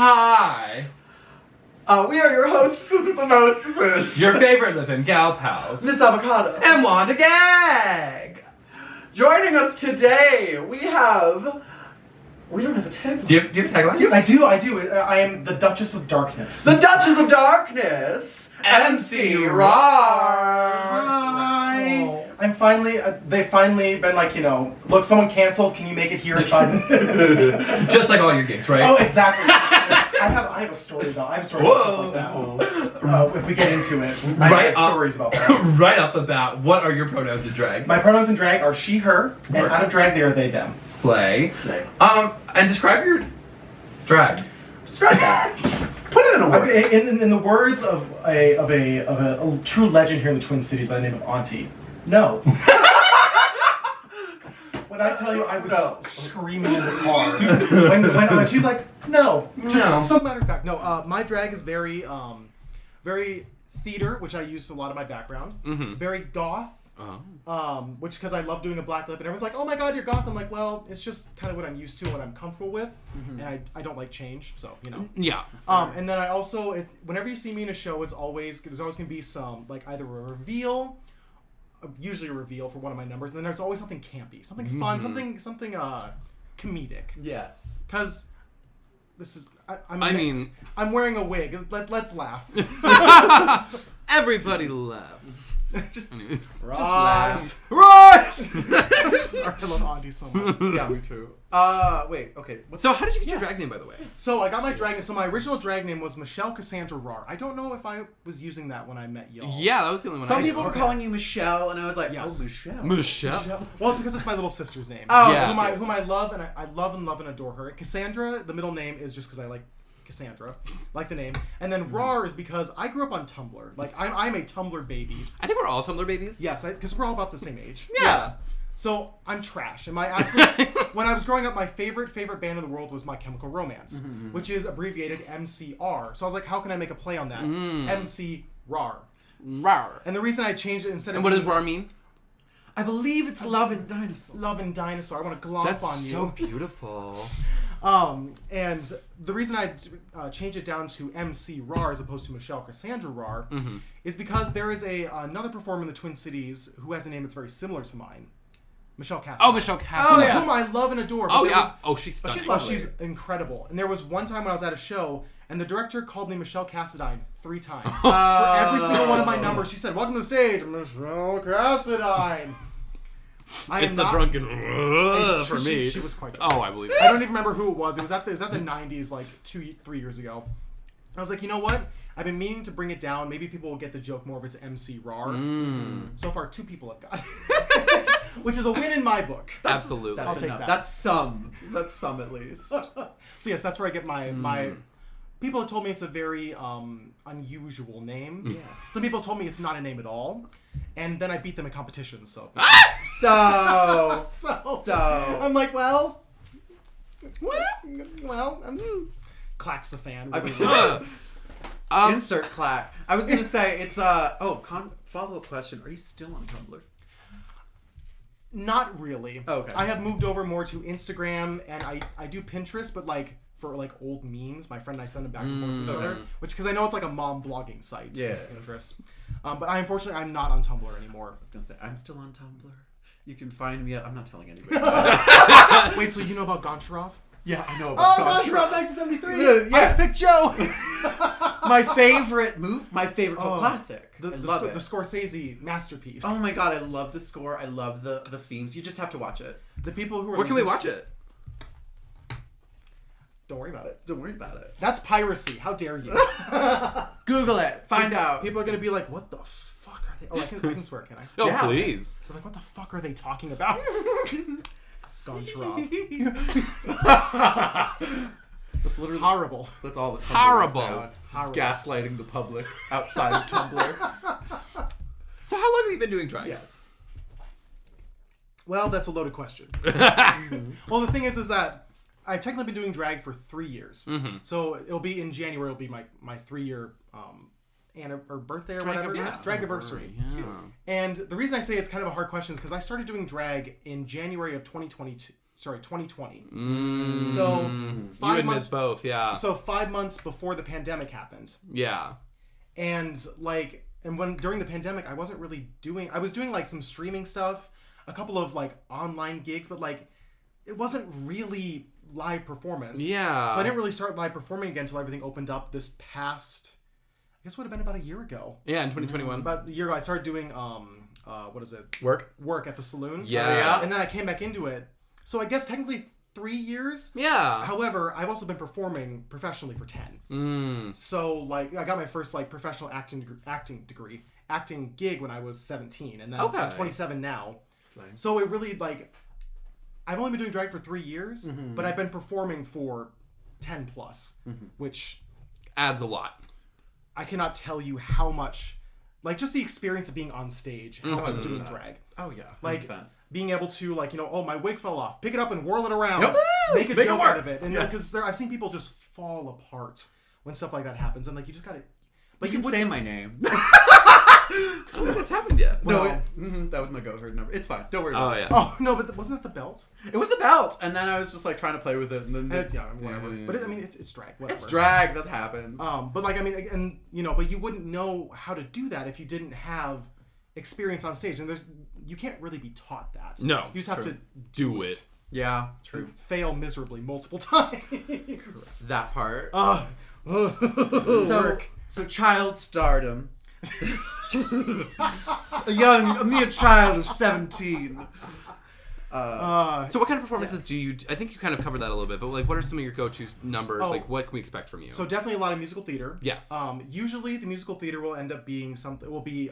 Hi. We are your hosts with the mostesses. Your favorite live-in gal pals. Miss Avocado. And Wanda Gag. Joining us today, we don't have a tagline. Do you have a tagline? I do. I am the Duchess of Darkness. The Duchess of Darkness, M.c.Rawr. Hi. Oh. I'm finally, they've finally been like, look, someone canceled, can you make it here in 5 minutes? Just like all your gigs, right? Oh, exactly. I have a story about stuff like that. If we get into it, I have stories about that. Right off the bat, what are your pronouns in drag? My pronouns in drag are she, her, and out of drag they are they, them. Slay. And describe your drag. Describe that. Put it in a word. In the words of a true legend here in the Twin Cities by the name of Auntie, no. When I tell you I was screaming in the car, when she's like, no. So matter of fact, no. My drag is very theater, which I use a lot of my background. Mm-hmm. Very goth. Which because I love doing a black lip, and everyone's like, "Oh my God, you're goth." I'm like, "Well, it's just kind of what I'm used to, and what I'm comfortable with, and I don't like change, so Yeah. And then I also, whenever you see me in a show, there's always gonna be some either a reveal, usually a reveal for one of my numbers, and then there's always something campy, something fun, something comedic. Yes. Because this is, I'm wearing a wig. Let's laugh. Everybody laugh. Just laugh. Rise! I love Auntie so much. Yeah, me too. Wait, okay. So how did you get your drag name, by the way? So I got my drag name. So my original drag name was M.c.Rawr. I don't know if I was using that when I met y'all. Yeah, that was the only one. Some people were calling you Michelle, and I was like, yes. Oh, Michelle. Michelle. Well, it's because it's my little sister's name. Oh, yeah. Whom I love, and I love and adore her. Cassandra, the middle name, is just because I like Cassandra, like the name, and then Rawr is because I grew up on Tumblr. Like I'm a Tumblr baby. I think we're all Tumblr babies. Yes, because we're all about the same age. Yeah. So I'm trash, and my absolute when I was growing up, my favorite band in the world was My Chemical Romance, which is abbreviated M.c.Rawr. So I was like, how can I make a play on that? M.c.Rawr. Rawr. And the reason I changed it instead of what does Rawr mean? I believe it's love and dinosaur. Love and dinosaur. I want to glomp on you. That's so beautiful. And the reason I changed it down to M.c.Rawr as opposed to Michelle Cassandra Rawr is because there is another performer in the Twin Cities who has a name that's very similar to mine. Michelle Cassadine. Oh, Michelle Cassadine. Oh, yes. Whom I love and adore. Oh, yeah. She's stunning. She's incredible. And there was one time when I was at a show, and the director called me Michelle Cassadine 3 times. For every single one of my numbers, she said, "Welcome to the stage, Michelle Cassadine." It's the drunken for me. She was quite drunk. Oh, I believe it. I don't even remember who it was. It was at the 90s, like 2-3 years ago. I was like, you know what? I've been meaning to bring it down. Maybe people will get the joke more if it's M.c.Rawr. So far, 2 people have got it. Which is a win in my book. Absolutely. I'll take that. That's some at least. So yes, that's where I get my... People have told me it's a very unusual name. Yeah. Some people told me it's not a name at all. And then I beat them in competitions, so... So I'm like, well... I'm... Clacks the fan. Insert clack. I was gonna say it's follow-up question. Are you still on Tumblr? Not really. Okay. I have moved over more to Instagram, and I do Pinterest, but for old memes. My friend and I send them back and forth to each other, which because I know it's like a mom blogging site. Yeah. Pinterest. But unfortunately I'm not on Tumblr anymore. I was gonna say I'm still on Tumblr. You can find me I'm not telling anybody. Wait, so you know about Goncharov? Yeah, I know about Goncharov 1973. Yes. I picked Joe. my favorite classic. The Scorsese masterpiece. Oh my God, I love the score. I love the themes. You just have to watch it. The people who are Where can we watch it? Don't worry about it. Don't worry about it. That's piracy. How dare you? Google it. Find out. People are going to be like, what the fuck are they... Oh, I can swear, can I? Oh, yeah. please. They're like, what the fuck are they talking about? Goncharov. That's literally horrible. That's all that Tumblr Horrible. is now. It's gaslighting the public outside of Tumblr. So how long have you been doing drag? Yes. Well, that's a loaded question. Well, the thing is that I've technically been doing drag for 3 years. So it'll be in January. It'll be my 3-year or birthday or whatever. Drag-iversary. Yeah. And the reason I say it's kind of a hard question is because I started doing drag in January of 2022. 2020. You So 5 and months Miss both, yeah. So 5 months before the pandemic happened. Yeah. And when during the pandemic, I wasn't really I was doing like some streaming stuff, a couple of like online gigs, but like it wasn't really live performance. Yeah. So I didn't really start live performing again until everything opened up this past, I guess it would have been about a year ago. Yeah, in 2021. About a year ago, I started doing what is it? Work at the saloon. Yeah. And then I came back into it. So I guess technically 3 years. Yeah. However, I've also been performing professionally for 10. So like I got my first like professional acting gig when I was 17, and then I'm 27 now. So it really like I've only been doing drag for 3 years, but I've been performing for 10 plus, which adds a lot. I cannot tell you how much, like just the experience of being on stage helps with doing drag. Oh yeah, 100%. Like being able to like oh my wig fell off, pick it up and whirl it around, make a Make joke it work. out of it, and because I've seen people just fall apart when stuff like that happens, and like you just gotta. But you can say my name. I don't think that's happened yet. Well, that was my go-herd number. It's fine. Don't worry about it. Yeah. Oh no, but wasn't that the belt? It was the belt, and then I was just like trying to play with it, and then Whatever. But it's drag. Whatever. It's drag. That happens. But like and but you wouldn't know how to do that if you didn't have experience on stage, and you can't really be taught that. No, you just have to do it. Yeah, true. Fail miserably multiple times. That part. So child stardom. a mere child of 17. So what kind of performances do you... I think you kind of covered that a little bit, but like, what are some of your go-to numbers? Like, what can we expect from you? So definitely a lot of musical theater. Yes. Usually the musical theater will end up being something... will be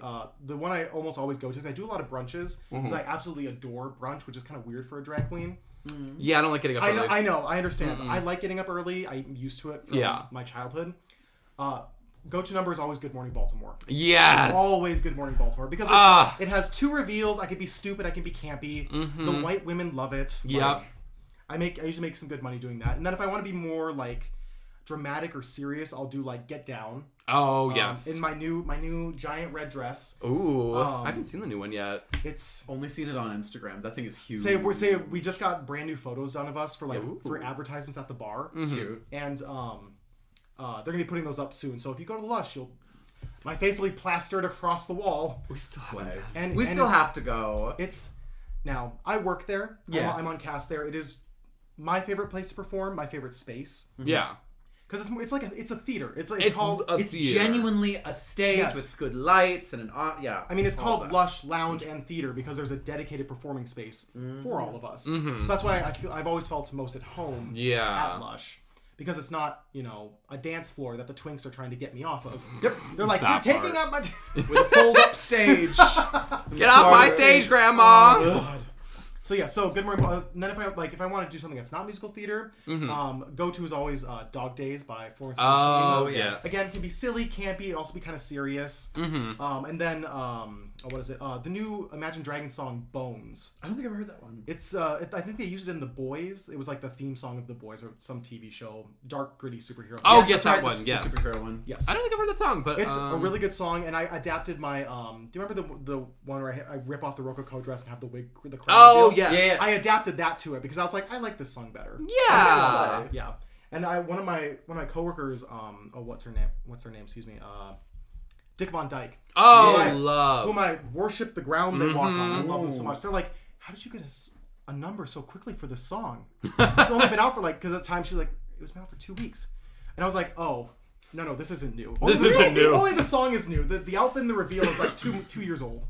the one I almost always go to. I do a lot of brunches because I absolutely adore brunch, which is kind of weird for a drag queen. Yeah, I don't like getting up early. I know. I understand. I like getting up early. I'm used to it from my childhood. Go-to number is always Good Morning Baltimore. Yes! Always Good Morning Baltimore. Because it has 2 reveals. I can be stupid. I can be campy. The white women love it. Yep. Like, I usually make some good money doing that. And then if I want to be more, like, dramatic or serious, I'll do, like, Get Down. Oh, yes. In my new giant red dress. Ooh. I haven't seen the new one yet. It's... Only seen it on Instagram. That thing is huge. Say we just got brand new photos done of us for advertisements at the bar. Cute. And, they're gonna be putting those up soon. So if you go to LUSH, my face will be plastered across the wall. We still We still have to go. Now I work there. Yes. I'm on cast there. It is my favorite place to perform. My favorite space. Yeah. Because it's like it's a theater. It's genuinely a stage with good lights and I mean, it's called LUSH Lounge and Theater because there's a dedicated performing space for all of us. So that's why I've always felt most at home. At LUSH. Because it's not, a dance floor that the twinks are trying to get me off of. Yep. They're like, you're taking up my... With a fold-up stage. Get off my stage, Grandma! Oh, God. So yeah, Good Morning. Then if I want to do something that's not musical theater, go-to is always Dog Days by Florence and the Machine. Oh, yes. Again, it can be silly, campy, it also be kind of serious. And then, what is it? The new Imagine Dragons song, Bones. I don't think I've heard that one. It's, I think they used it in The Boys. It was like the theme song of The Boys or some TV show. Dark, gritty superhero. Oh, yes, that one. Yes. The superhero one. Yes. I don't think I've heard that song, but... It's a really good song, and I adapted my, do you remember the one where I rip off the Rococo dress and have the wig, the crown? Oh, yes. Yeah. I adapted that to it because I was like, I like this song better. Yeah. Yeah. And one of my coworkers, what's her name? Excuse me. Dick Von Dyke. Oh, whom I worship the ground they walk on. I love them so much. They're like, how did you get a number so quickly for this song? It's only been out for because at the time she's like, it was been out for 2 weeks, and I was like, oh. No, this isn't new. This isn't new. Only the song is new. The outfit and the reveal is like 2 years old.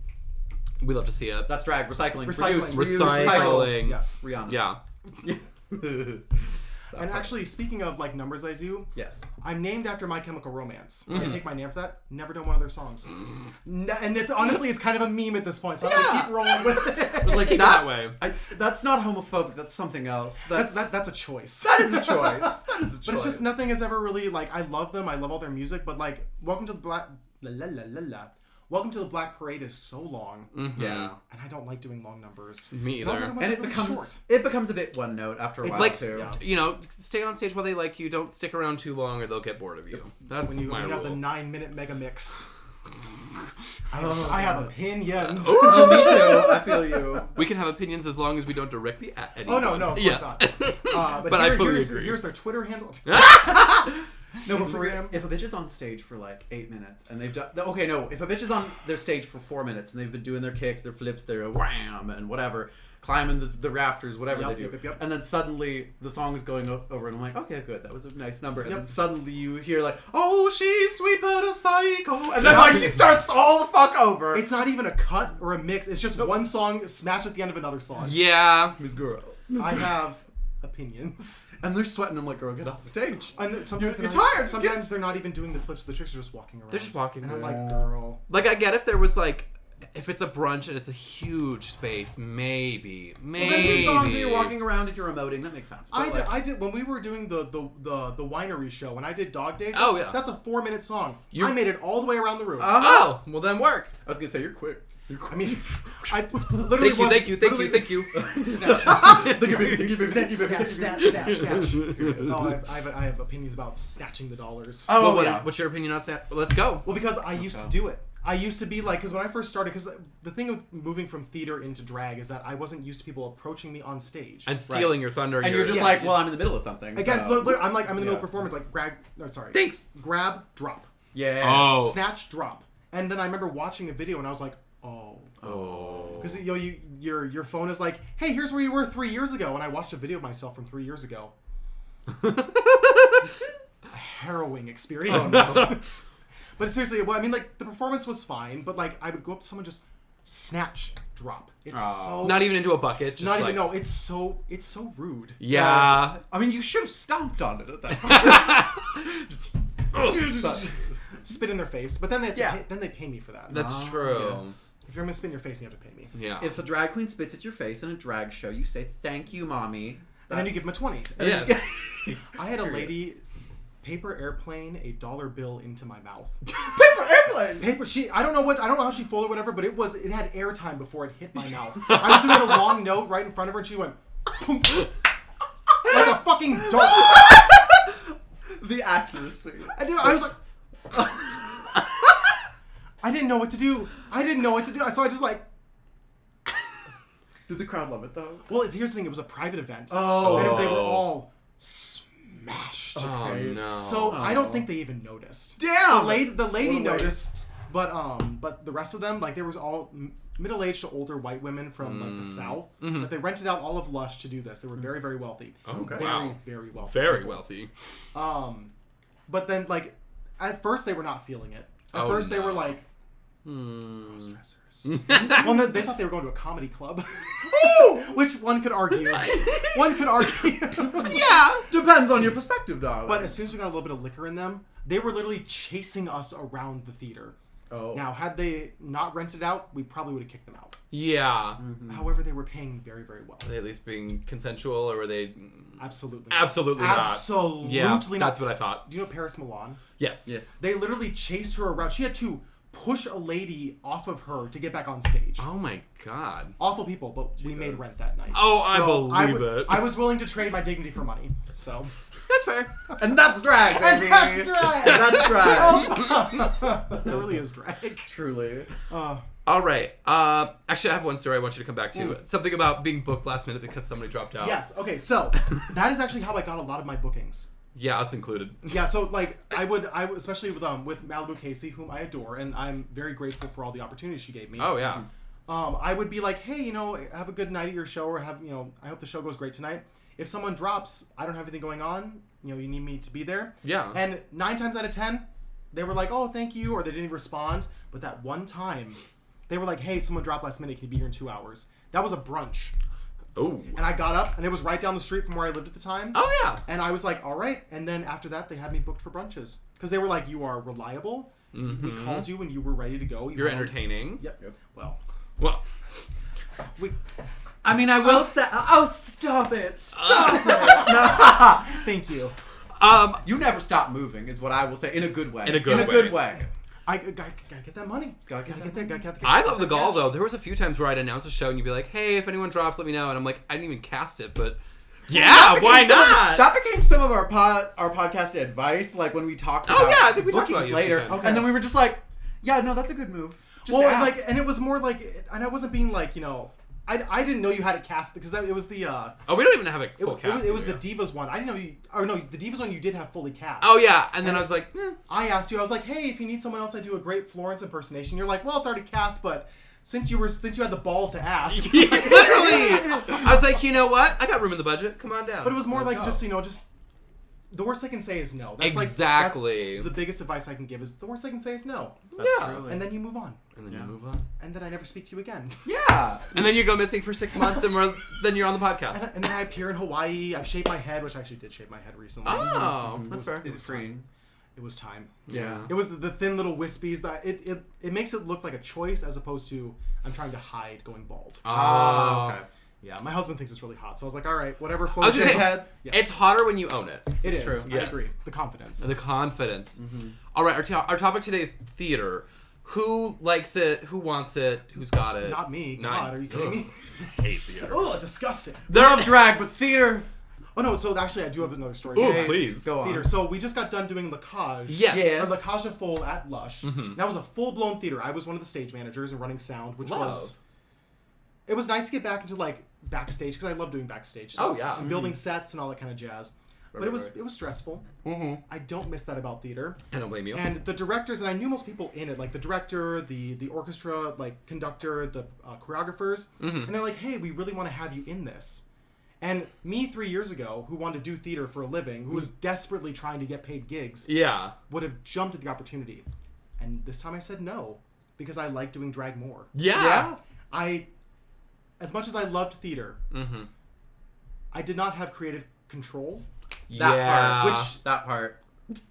We love to see it. That's drag. Recycling. Recycling. Yes. Rihanna. Yeah. And actually, speaking of numbers I do, yes, I'm named after My Chemical Romance. I take my name for that. Never done one of their songs. And it's honestly, it's kind of a meme at this point. So I'm gonna keep rolling with it. Just keep it that way. That's not homophobic. That's something else. That's a choice. That is a choice. That is a choice. But it's just nothing has ever really I love them. I love all their music. But Welcome to the Black Parade is so long. Yeah. And I don't like doing long numbers. Me either. And it becomes a bit one note after a while too. Stay on stage while they like you. Don't stick around too long or they'll get bored of you. That's when you my have rule. the 9-minute mega mix. I have opinions. Oh, me too. I feel you. We can have opinions as long as we don't directly at anyone. Oh, no, of course not. But I fully agree. Here's their Twitter handle. No, but for real, if a bitch is on stage for like 8 minutes and they've done... Okay, no. If a bitch is on their stage for 4 minutes and they've been doing their kicks, their flips, their wham, and whatever, climbing the rafters, whatever they do. Yep. And then suddenly the song is going over and I'm like, okay, good. That was a nice number. And then suddenly you hear like, oh, she's sweet but a psycho. And then like she starts all the fuck over. It's not even a cut or a mix. It's just one song smashed at the end of another song. Yeah. Miss Girl. I have opinions. And they're sweating. I'm like, girl, get off the stage. And sometimes you're tired. Sometimes they're not even doing the flips. The chicks are just walking around. They're just walking and I'm around. like, girl. Like, I get if there was like... If it's a brunch and it's a huge space, maybe. Well, then 2 songs and you're walking around and you're emoting. That makes sense. I did when we were doing the winery show. When I did Dog Days, that's a 4-minute song. I made it all the way around the room. Oh, well then work. I was gonna say you're quick. I mean, I literally thank you. Snatch. No, I have opinions about snatching the dollars. Oh, well, what's your opinion on snatch? Let's go. Well, because I used to do it. I used to be like, because when I first started, because the thing with moving from theater into drag is that I wasn't used to people approaching me on stage and stealing your thunder. And you're just like, well, I'm in the middle of something. Again, I'm in the middle of performance, like grab, grab, drop. Yeah. Oh. Snatch, drop. And then I remember watching a video and I was like, oh. Because your phone is like, hey, here's where you were 3 years ago. And I watched a video of myself from 3 years ago. A harrowing experience. Oh, no. But seriously, well, I mean, like, the performance was fine, but, like, I would go up to someone, just snatch, drop. It's so... Not even into a bucket. Just not even, no, it's so rude. Yeah. I mean, you should have stomped on it at that point. Spit in their face. But then they then they pay me for that. That's true. Yes. If you're going to spit in your face, you have to pay me. Yeah. If a drag queen spits at your face in a drag show, you say, thank you, mommy. And then you give them a 20. Yes. I had a lady... Paper airplane a dollar bill into my mouth. Paper airplane. I don't know how she folded whatever, but it had airtime before it hit my mouth. I was doing a long note right in front of her, and she went like a fucking dart. The accuracy. I was like, I didn't know what to do. So I just like. Did the crowd love it though? Well, here's the thing: it was a private event. Oh. And they were all smashed. Oh no! So I don't think they even noticed. Damn. The lady noticed, but the rest of them, like, there was all middle-aged to older white women from like the South. Mm-hmm. But they rented out all of LUSH to do this. They were very, very wealthy. Oh, okay. Very, very wealthy. Very wealthy. But then, like, at first they were not feeling it. At first they were like, cross-dressers. Well, they thought they were going to a comedy club. Which one could argue. Yeah. Depends on your perspective, darling. But as soon as we got a little bit of liquor in them, they were literally chasing us around the theater. Oh. Now, had they not rented out, we probably would have kicked them out. Yeah. Mm-hmm. However, they were paying very, very well. Were they at least being consensual, or were they... Absolutely not. Absolutely not. Absolutely not. Not. That's what I thought. Do you know Paris Milan? Yes. They literally chased her around. She had to push a lady off of her to get back on stage. Oh my god. Awful people, but we made rent that night. Oh, so I believe it. I was willing to trade my dignity for money, so... That's fair. And that's drag, baby. And that's drag. That's drag. That really is drag. Truly. All right. Actually, I have one story I want you to come back to. Something about being booked last minute because somebody dropped out. Yes. Okay. So that is actually how I got a lot of my bookings. Yeah, us included. Yeah. So like I would especially with Malibu Casey, whom I adore, and I'm very grateful for all the opportunities she gave me. Oh yeah. I would be like, hey, have a good night at your show, or I hope the show goes great tonight. If someone drops, I don't have anything going on. You need me to be there. Yeah. And 9 times out of 10, they were like, oh, thank you, or they didn't even respond. But that one time, they were like, hey, someone dropped last minute. Can you be here in 2 hours? That was a brunch. Oh. And I got up, and it was right down the street from where I lived at the time. Oh, yeah. And I was like, all right. And then after that, they had me booked for brunches. Because they were like, you are reliable. Mm-hmm. We called you when you were ready to go. You're entertaining. Yep. Well. I mean, I will say... Oh, stop it. Stop it. Thank you. You never stop moving, is what I will say. In a good way. In a good way. I gotta get that money. Gotta get that. I love the gall, though. There was a few times where I'd announce a show and you'd be like, hey, if anyone drops, let me know. And I'm like, I didn't even cast it, but... Yeah, why not? That became some of our podcast advice, like when we talked about I think we talked about later. Okay. And then we were just like, Yeah, no, that's a good move. Just Well, ask. like, and it was more like, and I wasn't being like, you know, I didn't know you had it cast because it was the. Oh, we don't even have a full cast. It was the Divas one. I didn't know you. Or no, the Divas one you did have fully cast. Oh yeah, and then I was like, I asked you. I was like, hey, if you need someone else, I do a great Florence impersonation. You're like, well, it's already cast, but since you had the balls to ask, literally. I was like, you know what? I got room in the budget. Come on down. but it was more like just the worst I can say is no. That's Exactly. That's the biggest advice I can give is the worst I can say is no. That's Yeah. truly. And then you move on. And then you move on. And then I never speak to you again. Yeah. And then you go missing for 6 months, and then you're on the podcast. And then I appear in Hawaii. I've shaved my head, which I actually did shave my head recently. Oh, that's fair. Is it freeing? It was time. Yeah. It was the thin little wispies that it makes it look like a choice as opposed to I'm trying to hide going bald. Oh, okay. Yeah, my husband thinks it's really hot, so I was like, all right, whatever I was floats just your saying, head. Yeah. it's hotter when you own it. It It's is. true. I Yes. agree. The confidence. The confidence. All right, our topic today is theater. Who likes it? Who wants it? Who's got it? Not me. Not- God, are you kidding me? Ugh. Hate theater. Oh, disgusting. Love drag, but theater. Oh no, so actually I do have another story. Ooh, Okay, please. Go on. Theater. So we just got done doing Lewks. Yes. Yes. Or Lewks à Full at Lush. That was a full-blown theater. I was one of the stage managers and running sound, which was... It was nice to get back into, like, backstage, because I love doing backstage stuff. Oh, yeah. And building sets and all that kind of jazz. Right, But it was right. it was stressful. Mm-hmm. I don't miss that about theater. I don't blame you. And the directors, and I knew most people in it, like the director, the orchestra, like conductor, the choreographers, and they're like, hey, we really want to have you in this. And me 3 years ago, who wanted to do theater for a living, who was desperately trying to get paid gigs, Yeah. would have jumped at the opportunity. And this time I said no, because I like doing drag more. Yeah. As much as I loved theater, Mm-hmm. I did not have creative control. That part.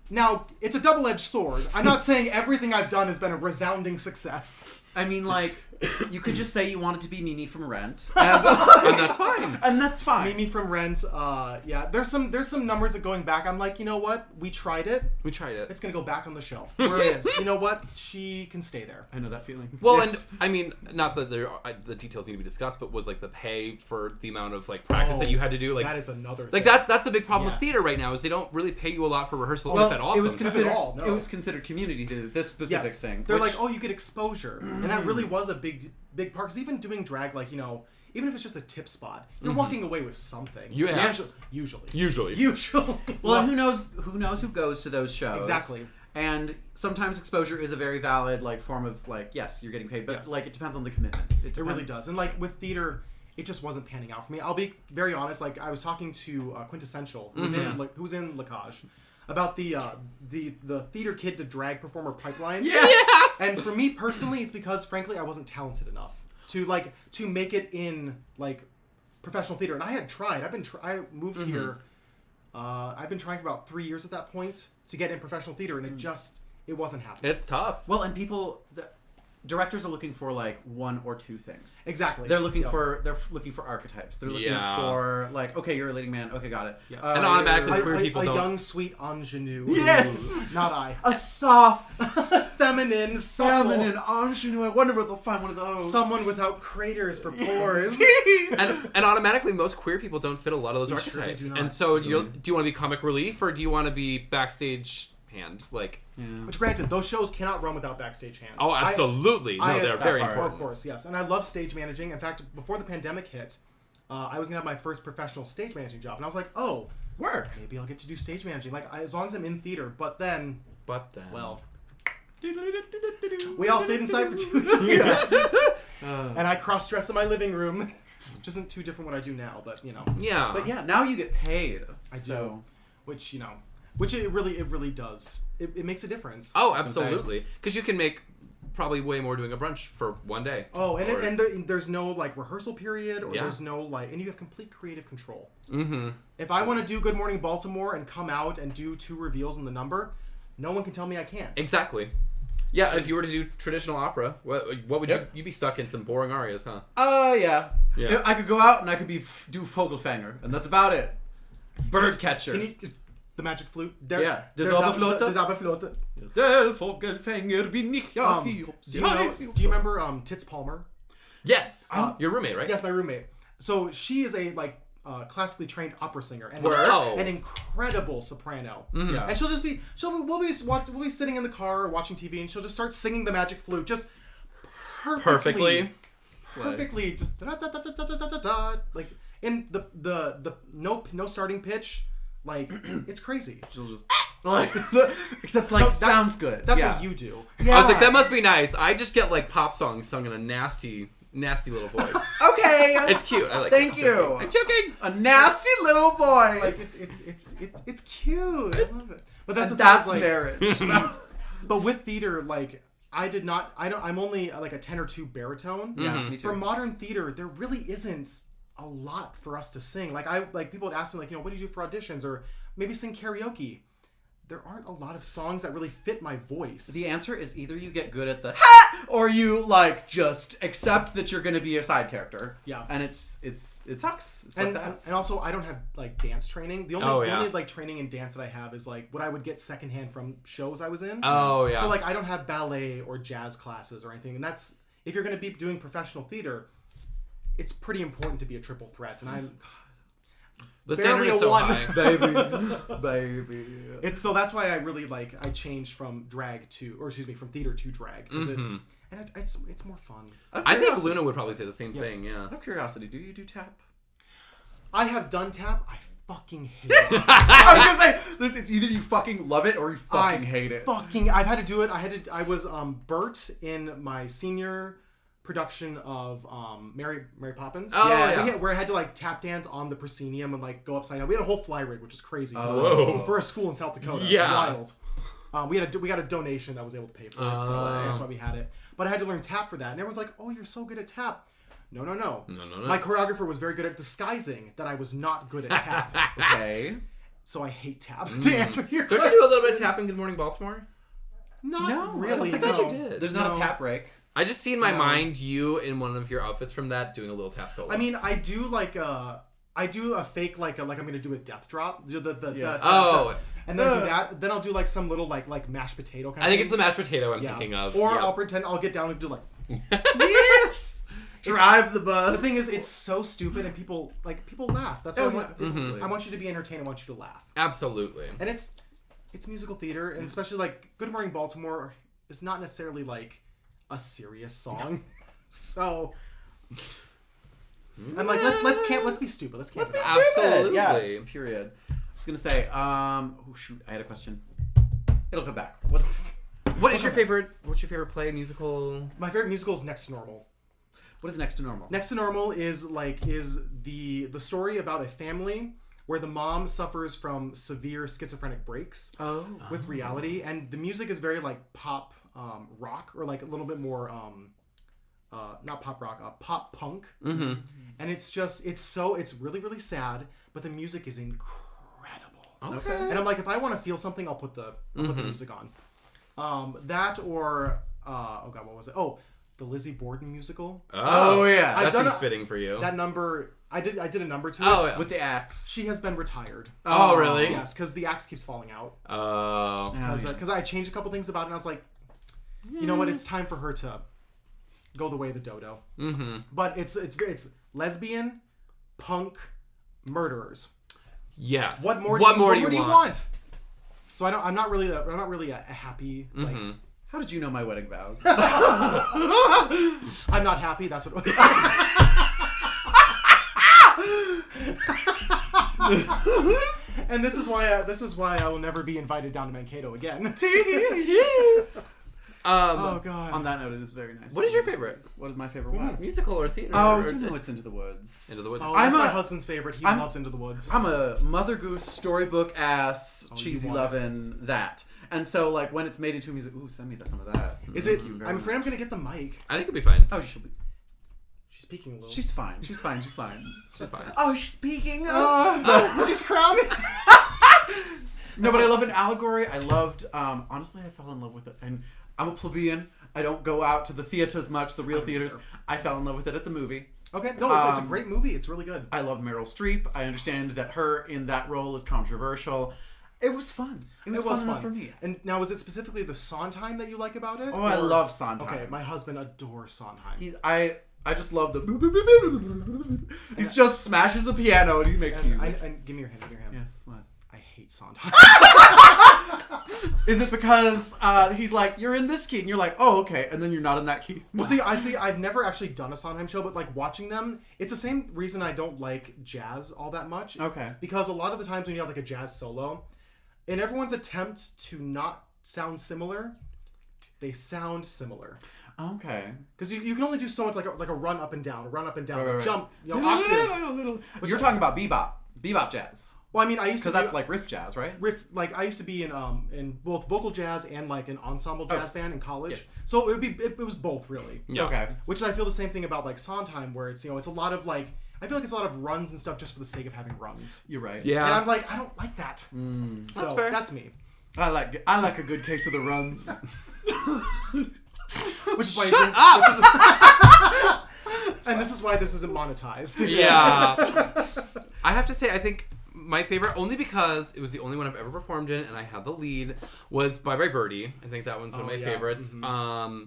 Now, it's a double-edged sword. I'm not saying everything I've done has been a resounding success. I mean, like, you could just say you wanted to be Nini from Rent, and that's fine. and that's fine. Mimi from Rent, yeah. There's some numbers that going back, I'm like, you know what? We tried it. We tried it. It's gonna go back on the shelf. Where it is. You know what? She can stay there. I know that feeling. Well, Yes. and I mean, not that the details need to be discussed, but was like the pay for the amount of like practice that you had to do, like that is another like thing. that's the big problem with Yes. theater right now is they don't really pay you a lot for rehearsal. Well, if at all, it was sometimes. considered. Not at all, no. It was considered community to this specific Yes. thing. They're which- like, oh, you get exposure, and that really was a big part. Because even doing drag, like, you know, even if it's just a tip spot, you're walking away with something. Yes. Usually. Usually. well, who knows who goes to those shows? Exactly. And sometimes exposure is a very valid like form of like yes, you're getting paid, but Yes. like it depends on the commitment. It really does. And like with theater, it just wasn't panning out for me. I'll be very honest. Like I was talking to Quintessential, who's in Lacage, about the theater kid to drag performer pipeline. Yes. And for me personally, it's because frankly I wasn't talented enough to make it in like professional theater. And I had tried. I moved here. I've been trying for about 3 years at that point to get in professional theater, and it wasn't happening. It's tough. Well, and directors are looking for like one or two things. Exactly. They're looking Yep. for archetypes. They're looking Yeah. for like, okay, you're a leading man. Okay, got it. Yes. And automatically a, queer a, people a don't. young sweet ingenue. Yes! Not I. A soft, Feminine, supple. feminine ingenue. I wonder if they'll find one of those. Someone without craters for pores. and automatically most queer people don't fit a lot of those They surely archetypes. do not. And so do you want to be comic relief or do you want to be backstage hand? Like Which granted, those shows cannot run without backstage hands. oh, absolutely. I- No, they're that very part. important. Of course, yes. And I love stage managing. In fact, before the pandemic hit, I was going to have my first professional stage managing job. And I was like, oh, Work. maybe I'll get to do stage managing. Like, as long as I'm in theater. But then, But then well, we all stayed inside for 2 years. And I cross-dressed in my living room. Which isn't too different what I do now, but, you know. yeah. But yeah, now you get paid. I so. do. Which, you know, which it really does. It makes a difference. Oh, absolutely. Because you can make probably way more doing a brunch for one day. Oh, and, Or- there's no, like, rehearsal period, or Yeah. there's no, like, and you have complete creative control. Mm-hmm. If I want to do Good Morning Baltimore and come out and do 2 reveals in the number, no one can tell me I can't. Exactly. Yeah, if you were to do traditional opera, what would you'd be stuck in some boring arias, huh? Oh yeah. Yeah. I could go out and I could do Vogelfänger, and that's about it. Birdcatcher. Can you, the magic flute? Yeah. Der Zauberflöte. Der Zauberflöte. Der Vogelfänger bin ich, ja, sie. Do you remember Tits Palmer? Yes. Your roommate, right? Yes, my roommate. So she is a, like, classically trained opera singer and Wow. an incredible soprano. Yeah. And we'll be sitting in the car watching TV, and she'll just start singing the magic flute just perfectly, just da, da, da, da, da, da, da, da, like in the no starting pitch, like it's crazy. She'll just like except like sounds good. That's what you do. I was like, that must be nice. I just get like pop songs sung in a nasty little voice. Okay. It's cute. I like Thank it. you. I'm joking. A nasty little voice. Like it's cute. I love it. But that's like, marriage. But with theater, like I'm only like a tenor 2 baritone. Yeah, me too. For modern theater, there really isn't a lot for us to sing. Like people would ask me, like, what do you do for auditions, or maybe sing karaoke. There aren't a lot of songs that really fit my voice. The answer is either you get good at the ha, or you like just accept that you're going to be a side character. Yeah, and it sucks. And also, I don't have like dance training. The only like training in dance that I have is like what I would get secondhand from shows I was in. Oh yeah. So like I don't have ballet or jazz classes or anything, and that's if you're going to be doing professional theater, it's pretty important to be a triple threat. And I'm the standard is so high, baby. It's so that's why I really I changed from from theater to drag because it's more fun. I think Luna would probably say the same thing. Yeah. Out of curiosity, do you do tap? I have done tap. I fucking hate it. I was gonna say, it's either you fucking love it or you fucking hate it. I've had to do it. I was Bert in my senior production of Mary Poppins. Oh, yeah. Where I had to like tap dance on the proscenium and like go upside down. We had a whole fly rig, which was crazy for a school in South Dakota. Yeah, wild. We got a donation that was able to pay for it, so that's why we had it. But I had to learn tap for that, and everyone's like, "Oh, you're so good at tap." No. My choreographer was very good at disguising that I was not good at tap. Okay. So I hate tap. To answer your question. Don't you do a little bit of tap in Good Morning Baltimore? Not really. I thought you did. There's not a tap break. I just see in my mind you in one of your outfits from that doing a little tap solo. I mean, I do a fake like I'm gonna do a death drop. And then do that. Then I'll do like some little like mashed potato kind of thing. It's the mashed potato I'm thinking of. Or I'll pretend I'll get down and do like yes. Drive the bus. The thing is, it's so stupid, and people laugh. That's what I want you to be entertained. I want you to laugh. Absolutely. And it's musical theater, and especially like Good Morning Baltimore is not necessarily like a serious song. So I'm like, let's be stupid. Let's be stupid. Absolutely. Yes. Period. I was gonna say, oh shoot, I had a question. It'll come back. What's your favorite play, musical? My favorite musical is Next to Normal. What is Next to Normal? Next to Normal is the story about a family where the mom suffers from severe schizophrenic breaks with reality, and the music is very like pop rock, or like a little bit more not pop rock, pop punk. Mm-hmm. And it's really, really sad, but the music is incredible. Okay. And I'm like, if I want to feel something, I'll put the music on. That or what was it? Oh, the Lizzie Borden musical. Oh yeah, that seems fitting for you. That number, I did a number to it. Yeah. With the axe. She has been retired. Oh really? Yes, because the axe keeps falling out. Oh. Because I changed a couple things about it, and I was like, you know what? It's time for her to go the way of the dodo. Mm-hmm. But it's lesbian, punk, murderers. Yes. What more do you want? So I'm not really a happy like. Mm-hmm. How did you know my wedding vows? I'm not happy. That's what. And this is why I will never be invited down to Mankato again. Oh god. On that note, it is very nice. What is your favorite? What is my favorite one? Musical or theater? You know it's Into the Woods. Into the Woods. Oh, that's my husband's favorite. He loves Into the Woods. I'm a Mother Goose storybook ass, cheesy loving that. And so like when it's made into a music, send me some of that. Is it? I'm afraid I'm gonna get the mic. I think it'll be fine. Oh, she'll be. She's peeking a little. She's fine. She's fine. Oh, she's peeking. She's crowning. No, but I love an allegory. I loved. Honestly, I fell in love with it, and I'm a plebeian. I don't go out to the theaters much, the real theaters. I fell in love with it at the movie. Okay, no, it's a great movie. It's really good. I love Meryl Streep. I understand that her in that role is controversial. It was fun. It was fun for me. And now, is it specifically the Sondheim that you like about it? Oh, I love Sondheim. Okay, my husband adores Sondheim. I just love the. He just smashes the piano and he makes music. And give me your hand. Give me your hand. Yes. What? I hate Sondheim. Is it because he's like, you're in this key, and you're like, oh, okay, and then you're not in that key? Well, I've never actually done a Sondheim show, but like watching them, it's the same reason I don't like jazz all that much. Okay. Because a lot of the times when you have like a jazz solo, in everyone's attempt to not sound similar, they sound similar. Okay. Because you can only do so much like a run up and down, Right. jump, octave. You're talking about bebop jazz. Well, I mean, I used to because that's like riff jazz, right? I used to be in both vocal jazz and like an ensemble jazz band in college. Yes. So it was both really. Yeah. Okay. Which I feel the same thing about like Sondheim, where it's it's a lot of like I feel like it's a lot of runs and stuff just for the sake of having runs. You're right. Yeah. And I'm like, I don't like that. So That's fair. that's me. I like a good case of the runs. Which is why Shut up! and this is why this isn't monetized. Yeah. I have to say, I think my favorite, only because it was the only one I've ever performed in, and I had the lead, was Bye Bye Birdie. I think that one's one of my favorites. Mm-hmm.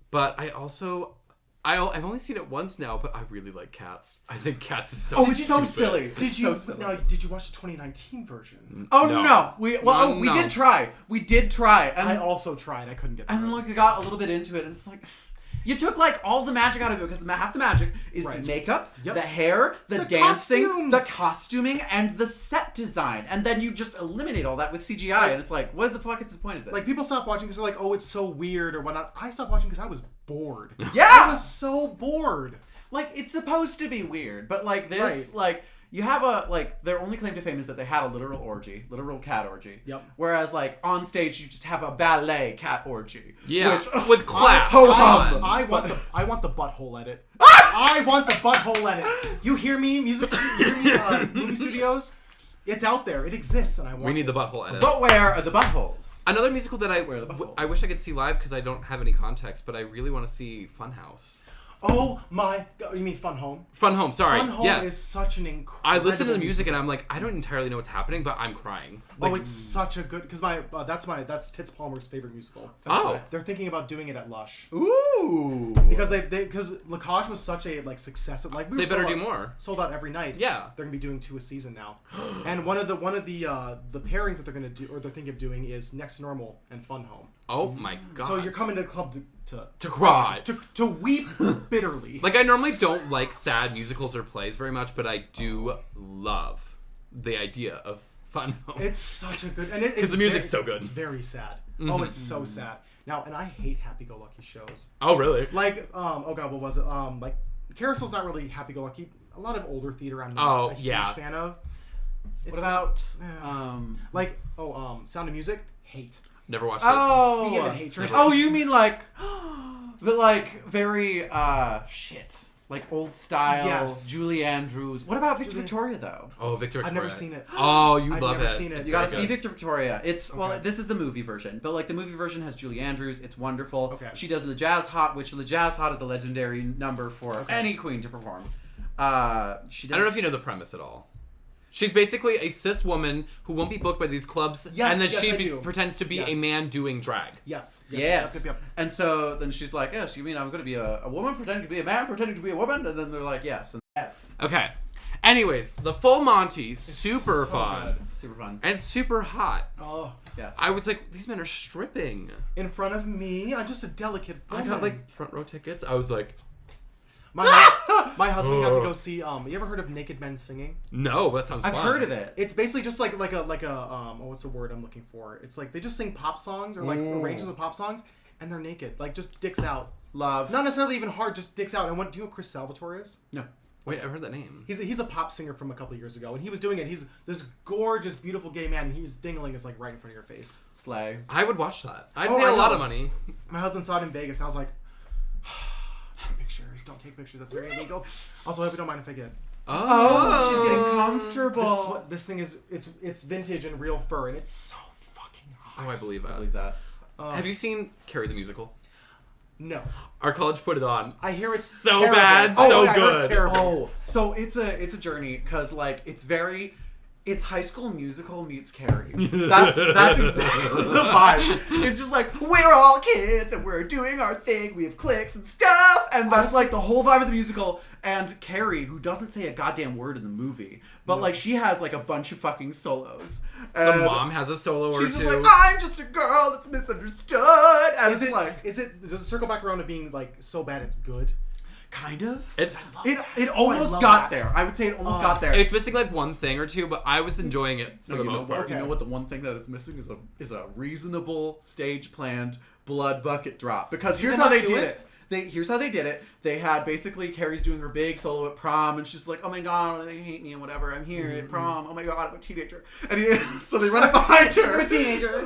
But I also, I've only seen it once now, but I really like Cats. I think Cats is so It's so stupid. silly. Did you watch the 2019 version? Oh No. no. We did try. We did try. And I also tried. I couldn't get. And like I got a little bit into it, and it's like you took like all the magic out of it because half the magic is Right. the makeup, Yep. the hair, the The dancing, costumes. the costuming, and the set design, and then you just eliminate all that with CGI, and it's like, what the fuck is the point of this? Like people stop watching because they're like, oh, it's so weird or whatnot. I stopped watching because I was bored. Yeah! I was so bored. like it's supposed to be weird, but like this, Right. like you have their only claim to fame is that they had a literal cat orgy. Yep. Whereas like on stage you just have a ballet cat orgy. Yeah, Which, with clap. ho Come hum. on. I want the butthole edit. I want the butthole edit. You hear me, movie studios? It's out there. It exists, and I want. We need it. the butthole edit. But where are the buttholes? Another musical that Where are the buttholes? I wish I could see live because I don't have any context, but I really want to see Funhouse. Oh my God! You mean Fun Home? Fun Home, sorry. Fun Home yes. is such an incredible. I listen to the music and I'm like, I don't entirely know what's happening, but I'm crying. Like, Oh, it's such a good because that's Tits Palmer's favorite musical. Oh. They're thinking about doing it at Lush Ooh. because because Lewks was such a success. Like we were they better sold do out- more. Sold out every night. Yeah. They're gonna be doing 2 a season now, and one of the pairings that they're gonna do or they're thinking of doing is Next Normal and Fun Home. Oh my god. So you're coming to the club to cry. to weep bitterly. Like, I normally don't like sad musicals or plays very much, but I do love the idea of Fun Home. It's such a good, and Because the music's so good. It's very sad. Oh, it's so sad. Now, and I hate happy-go-lucky shows. Oh, really? Like, oh god, what was it? Like, Carousel's not really happy-go-lucky. A lot of older theater I'm not Oh, a huge yeah. fan of. What about Sound of Music? Hate. Never watched Oh. Vehement hatred. Oh, you mean like the very shit. Like old style Yes. Julie Andrews. What about Victor Victoria though? it. Oh, Victor Victoria. I've never seen it. Oh, you I've love never it. seen it. It's You gotta very see good. Victor Victoria. It's Okay. this is the movie version, but like the movie version has Julie Andrews. It's wonderful. Okay. She does Le Jazz Hot, which Le Jazz Hot is a legendary number for any queen to perform. She does, I don't know if you know the premise at all. She's basically a cis woman who won't be booked by these clubs, Yes, and then yes, she I do. pretends to be a Yes. man doing drag. Yes. Yes. Yep. And so then she's like, yes, you mean I'm going to be a woman pretending to be a man, pretending to be a woman? And then they're like, yes. And yes. Okay. Anyways, the Full Monty, super so fun. good. Super fun. And super hot. Oh, Yes. I was like, these men are stripping. in front of me, I'm just a delicate I woman. got like front row tickets. I was like, my husband got to go see. You ever heard of Naked Men Singing? no, that sounds I've fun. heard of it. It's basically just like what's the word I'm looking for? It's like they just sing pop songs or like arrangements of pop songs, and they're naked, like just dicks out. Love. Not necessarily even hard, just dicks out. And do you know who Chris Salvatore is? No. Wait, I've heard that name. He's a pop singer from a couple of years ago, and he was doing it. He's this gorgeous, beautiful gay man, and he was dingling us like right in front of your face. Slay. I would watch that. I'd Oh, pay I a lot know. of money. My husband saw it in Vegas, and I was like, pictures, don't take pictures. That's very illegal. Also, I hope you don't mind if I get. Oh, she's getting comfortable. This thing is it's vintage and real fur, and it's so fucking hot. Oh, I believe I that. believe that. Have you seen Carrie the Musical? No. Our college put it on. I hear it's so terrible. bad, Oh, so yeah, I heard it's good. terrible. Oh, so it's a journey because like it's High School Musical meets Carrie. That's exactly the vibe. It's just like we're all kids and we're doing our thing. We have cliques and stuff. stuff, and that's like the whole vibe of the musical. And Carrie, who doesn't say a goddamn word in the movie, but like she has like a bunch of fucking solos. The mom has a solo or two. She's just like, I'm just a girl that's misunderstood. And does it circle back around to being like so bad it's good? Kind of. It almost got there. I would say it almost got there. It's missing like one thing or two, but I was enjoying it for the most part. You know what? The one thing that it's missing is a reasonable stage planned blood bucket drop. Because here's how they did it. Here's how they did it. They had basically Carrie's doing her big solo at prom, and she's like, "Oh my god, they hate me and whatever. I'm here at prom. Oh my god, I'm a teenager." And so they run up behind her. I'm a teenager.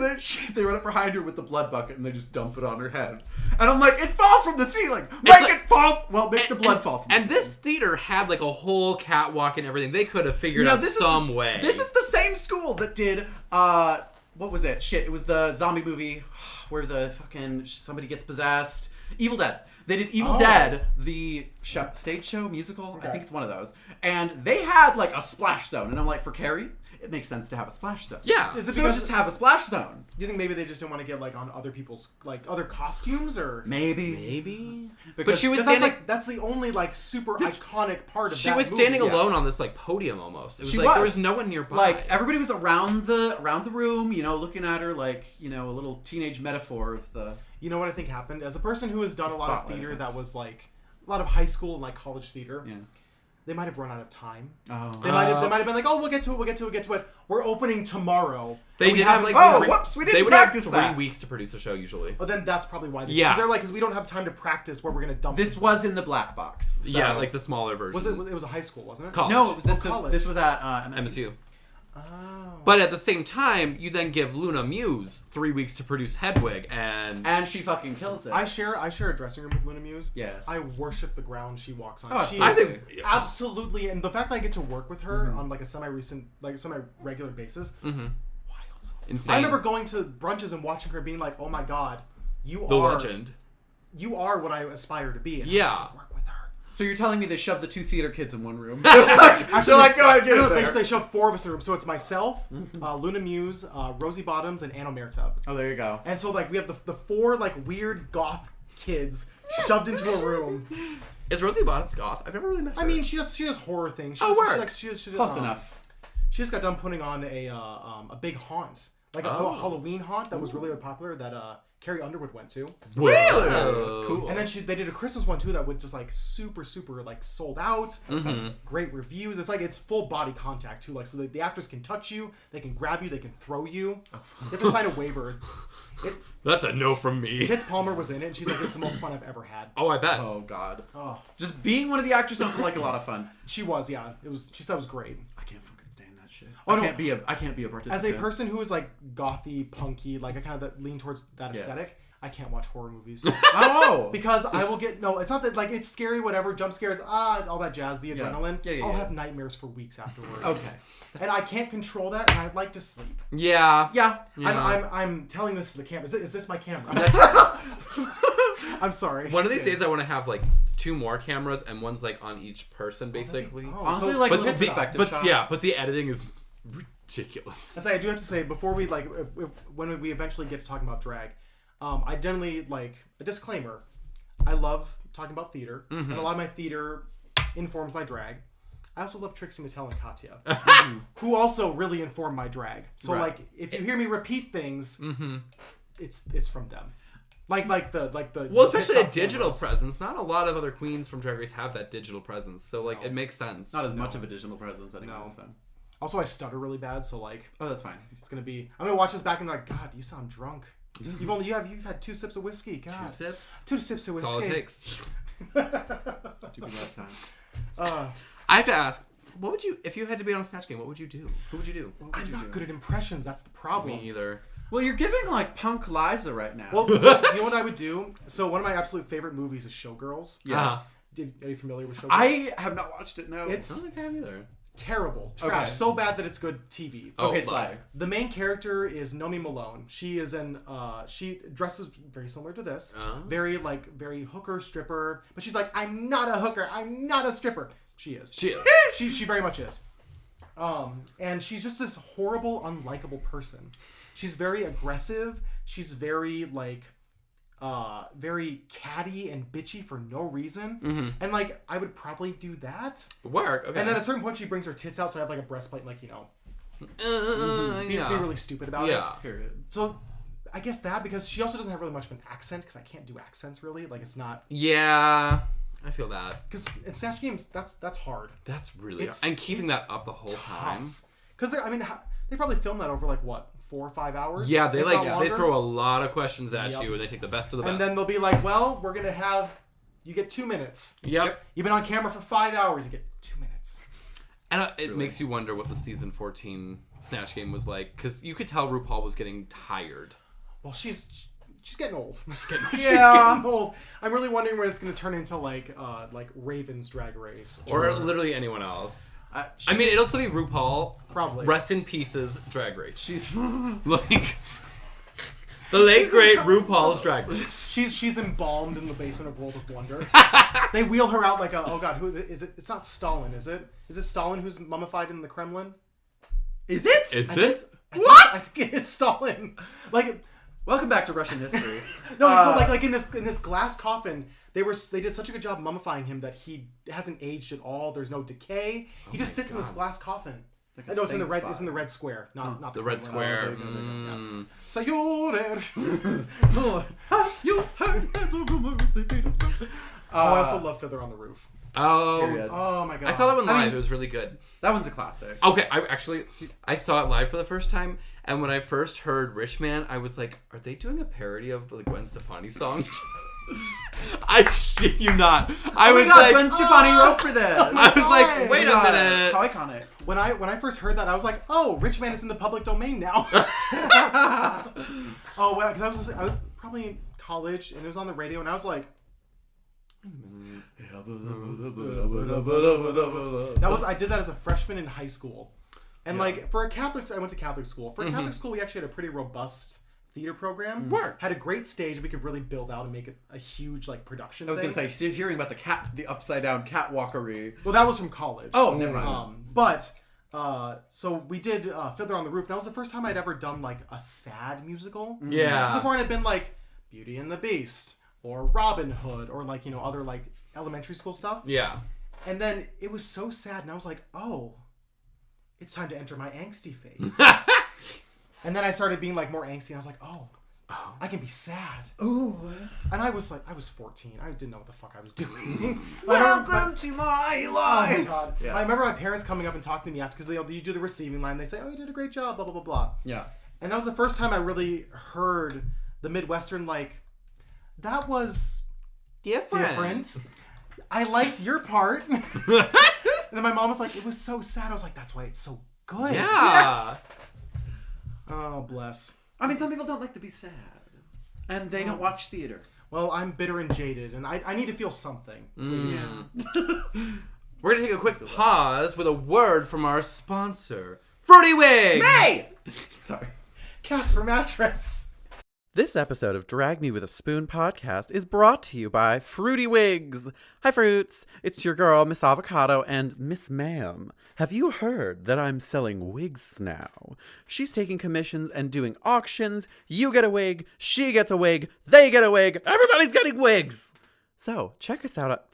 They run up behind her with the blood bucket, and they just dump it on her head. And I'm like, "It falls from the ceiling. Make it fall. Well, make the blood fall from the ceiling." And this theater had like a whole catwalk and everything. They could have figured out some way. This is the same school that did what was it? Shit, it was the zombie movie where the fucking somebody gets possessed. Evil Dead. They did Evil Dead, the stage show musical. Okay. I think it's one of those. And they had like a splash zone. And I'm like, for Carrie, it makes sense to have a splash zone. Yeah. Is it because just have a splash zone? Do you think maybe they just didn't want to get like on other people's like other costumes or maybe? Because, but she was standing. That's the only like super iconic part of she that was movie. standing alone on this like podium almost. It was there was no one nearby. Like everybody was around the room, you know, looking at her like, you know, a little teenage metaphor of the. You know what I think happened? As a person who has done a lot of theater that was like a lot of high school and like college theater, they might have run out of time. Oh. They might have been like, "Oh, we'll get to it. We're opening tomorrow." They did have like we didn't practice that. They would have 3 weeks to produce a show usually. Well, then that's probably why. Because they're like, because we don't have time to practice where we're gonna dump. This was in the black box. So. Yeah, like the smaller version. Was it? It was a high school, wasn't it? College. No, it was this was at MSU. Oh. But at the same time, you then give Luna Muse 3 weeks to produce Hedwig, and she fucking kills it. I share a dressing room with Luna Muse. Yes. I worship the ground she walks on. Oh, she I is think absolutely, and the fact that I get to work with her on like a semi-regular basis, wild. Insane. I remember going to brunches and watching her being like, "Oh my god, you the are legend. You are what I aspire to be." And yeah. I get to work with her. So you're telling me they shoved the 2 theater kids in one room? They're like, go ahead, get it there. They shoved 4 of us in the room. So it's myself, Luna Muse, Rosie Bottoms, and Anna Mertub. Oh, there you go. And so like we have the 4 like weird goth kids shoved into a room. Is Rosie Bottoms goth? I've never really met her. I mean, she does horror things. Close enough. She just got done putting on a big haunt, like a Halloween haunt that was really popular that Carrie Underwood went to. Really? Cool. And then they did a Christmas one too that was just like super like sold out, great reviews. It's like it's full body contact too, like so the actors can touch you, they can grab you, they can throw you. You have to sign a waiver. That's a no from me. Tits Palmer was in it, and she's like, "It's the most fun I've ever had." Oh, I bet. Oh God. Oh, just being one of the actors sounds like a lot of fun. She was, yeah. It was. She said it was great. I can't fucking stand that shit. Oh, I can't be a participant. As a person who is like gothy, punky, like I kind of lean towards that aesthetic. I can't watch horror movies. Because I will get it's not that like it's scary, whatever, jump scares, all that jazz, the adrenaline. I'll have nightmares for weeks afterwards. Okay. And I can't control that, and I'd like to sleep. Yeah. I'm telling this to the camera. Is this my camera? I'm sorry. One of these days, I want to have like 2 more cameras, and one's like on each person, basically. Honestly, like a little perspective shot. Yeah, but the editing is ridiculous. I do have to say before we when we eventually get to talking about drag. I generally, like, a disclaimer, I love talking about theater, and a lot of my theater informs my drag. I also love Trixie Mattel and Katya, who also really inform my drag. So, like, if you hear me repeat things, it's from them. Like the well, especially a digital presence. Not a lot of other queens from Drag Race have that digital presence, so, like, it makes sense. Not as much of a digital presence, anyway. No. So. Also, I stutter really bad, so, like... Oh, that's fine. It's gonna be... I'm gonna watch this back and be like, God, you sound drunk. You've had 2 sips of whiskey. God. 2 sips? 2 sips of whiskey. That's all it takes. Too bad time. I have to ask, what would you, if you had to be on a Snatch Game, what would you do? Who would you do? I'm not good at impressions. That's the problem. Me either. Well, you're giving like punk Liza right now. Well, you know what I would do? So one of my absolute favorite movies is Showgirls. Yes. Are you familiar with Showgirls? I have not watched it. No. I don't think I have either. Terrible. Trash. So bad that it's good TV. Okay, Sly. The main character is Nomi Malone. She is she dresses very similar to this. Very hooker, stripper. But she's like, I'm not a hooker. I'm not a stripper. She is. She very much is. And she's just this horrible, unlikable person. She's very aggressive. She's very very catty and bitchy for no reason. And like I would probably do that. Work. Okay. And then at a certain point she brings her tits out, so I have like a breastplate, like, you know, be really stupid about it. Period. So I guess that, because she also doesn't have really much of an accent, because I can't do accents really. Like it's not. Yeah, I feel that. Because in Snatch Games, that's hard. That's really hard. And keeping that up the whole time. Because I mean, they probably film that over like what, 4 or 5 hours. Yeah, they throw a lot of questions at you, and they take the best of the best. And then they'll be like, well, we're gonna have you get 2 minutes. Yep. You've been on camera for 5 hours. You get 2 minutes. And it makes you wonder what the season 14 Snatch Game was like, because you could tell RuPaul was getting tired. Well, she's getting old. She's getting old. I'm really wondering when it's going to turn into like Raven's Drag Race or literally anyone else. I mean, it'll still be RuPaul. Probably. Rest in pieces, Drag Race. She's like the late great RuPaul's Drag Race. She's embalmed in the basement of World of Wonder. They wheel her out like oh god, who is it? Is it? It's not Stalin, is it? Is it Stalin who's mummified in the Kremlin? Is it? Is it? I think it is Stalin. Like, welcome back to Russian history. No, so like in this glass coffin, they did such a good job mummifying him that he hasn't aged at all. There's no decay. He just sits in this glass coffin. Like no, it's in the red. It's in the red square, not the red square. Sayonara. You heard there's a rumor in St. Petersburg. I also love Fiddler on the Roof. Oh my god! I saw that one live. It was really good. That one's a classic. Okay, I saw it live for the first time, and when I first heard Rich Man, I was like, "Are they doing a parody of the Gwen Stefani song?" I shit you not. I was like, Gwen Stefani wrote for this. I was like, wait a minute. How iconic. When I first heard that, I was like, oh, Rich Man is in the public domain now. Oh, well, because I was probably in college, and it was on the radio, and I was like, I did that as a freshman in high school. And like, for Catholics, I went to Catholic school. For Catholic school, we actually had a pretty robust theater program. Had a great stage we could really build out and make it a huge like production. I was gonna say, so you're hearing about the upside down catwalkery. Well, that was from college. Oh, never mind. So we did Fiddler on the Roof. That was the first time I'd ever done like a sad musical. Yeah. Before it had been like Beauty and the Beast or Robin Hood or like, you know, other like elementary school stuff. Yeah. And then it was so sad, and I was like, oh, it's time to enter my angsty phase. And then I started being like more angsty, and I was like, oh, I can be sad. Ooh. And I was 14. I didn't know what the fuck I was doing. Welcome to my life. Oh my god. Yes. I remember my parents coming up and talking to me after, because you do the receiving line. They say, oh, you did a great job, blah, blah, blah, blah. Yeah. And that was the first time I really heard the Midwestern, like, that was different. I liked your part. And then my mom was like, it was so sad. I was like, that's why it's so good. Yeah. Yes. Oh, bless. I mean, some people don't like to be sad. And they don't watch theater. Well, I'm bitter and jaded, and I need to feel something. Please. We're going to take a quick pause with a word from our sponsor, Fruity Wigs! Hey! Sorry. Casper Mattress. This episode of Drag Me With a Spoon podcast is brought to you by Fruity Wigs. Hi, Fruits. It's your girl, Miss Avocado, and Miss Ma'am. Have you heard that I'm selling wigs now? She's taking commissions and doing auctions. You get a wig, she gets a wig, they get a wig, everybody's getting wigs! So, check us out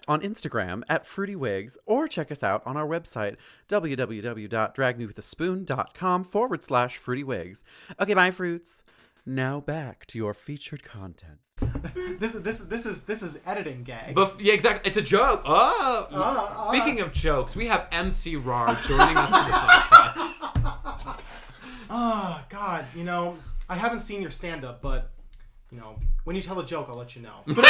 on Instagram at Fruity Wigs, or check us out on our website, www.dragmewithaspoon.com/Fruity Wigs. Okay, bye, Fruits. Now back to your featured content. This is editing gag. Yeah, exactly. It's a joke. Speaking of jokes, we have M.c.Rawr joining us for the podcast. Oh, God. You know, I haven't seen your stand-up, but, you know, when you tell a joke, I'll let you know. But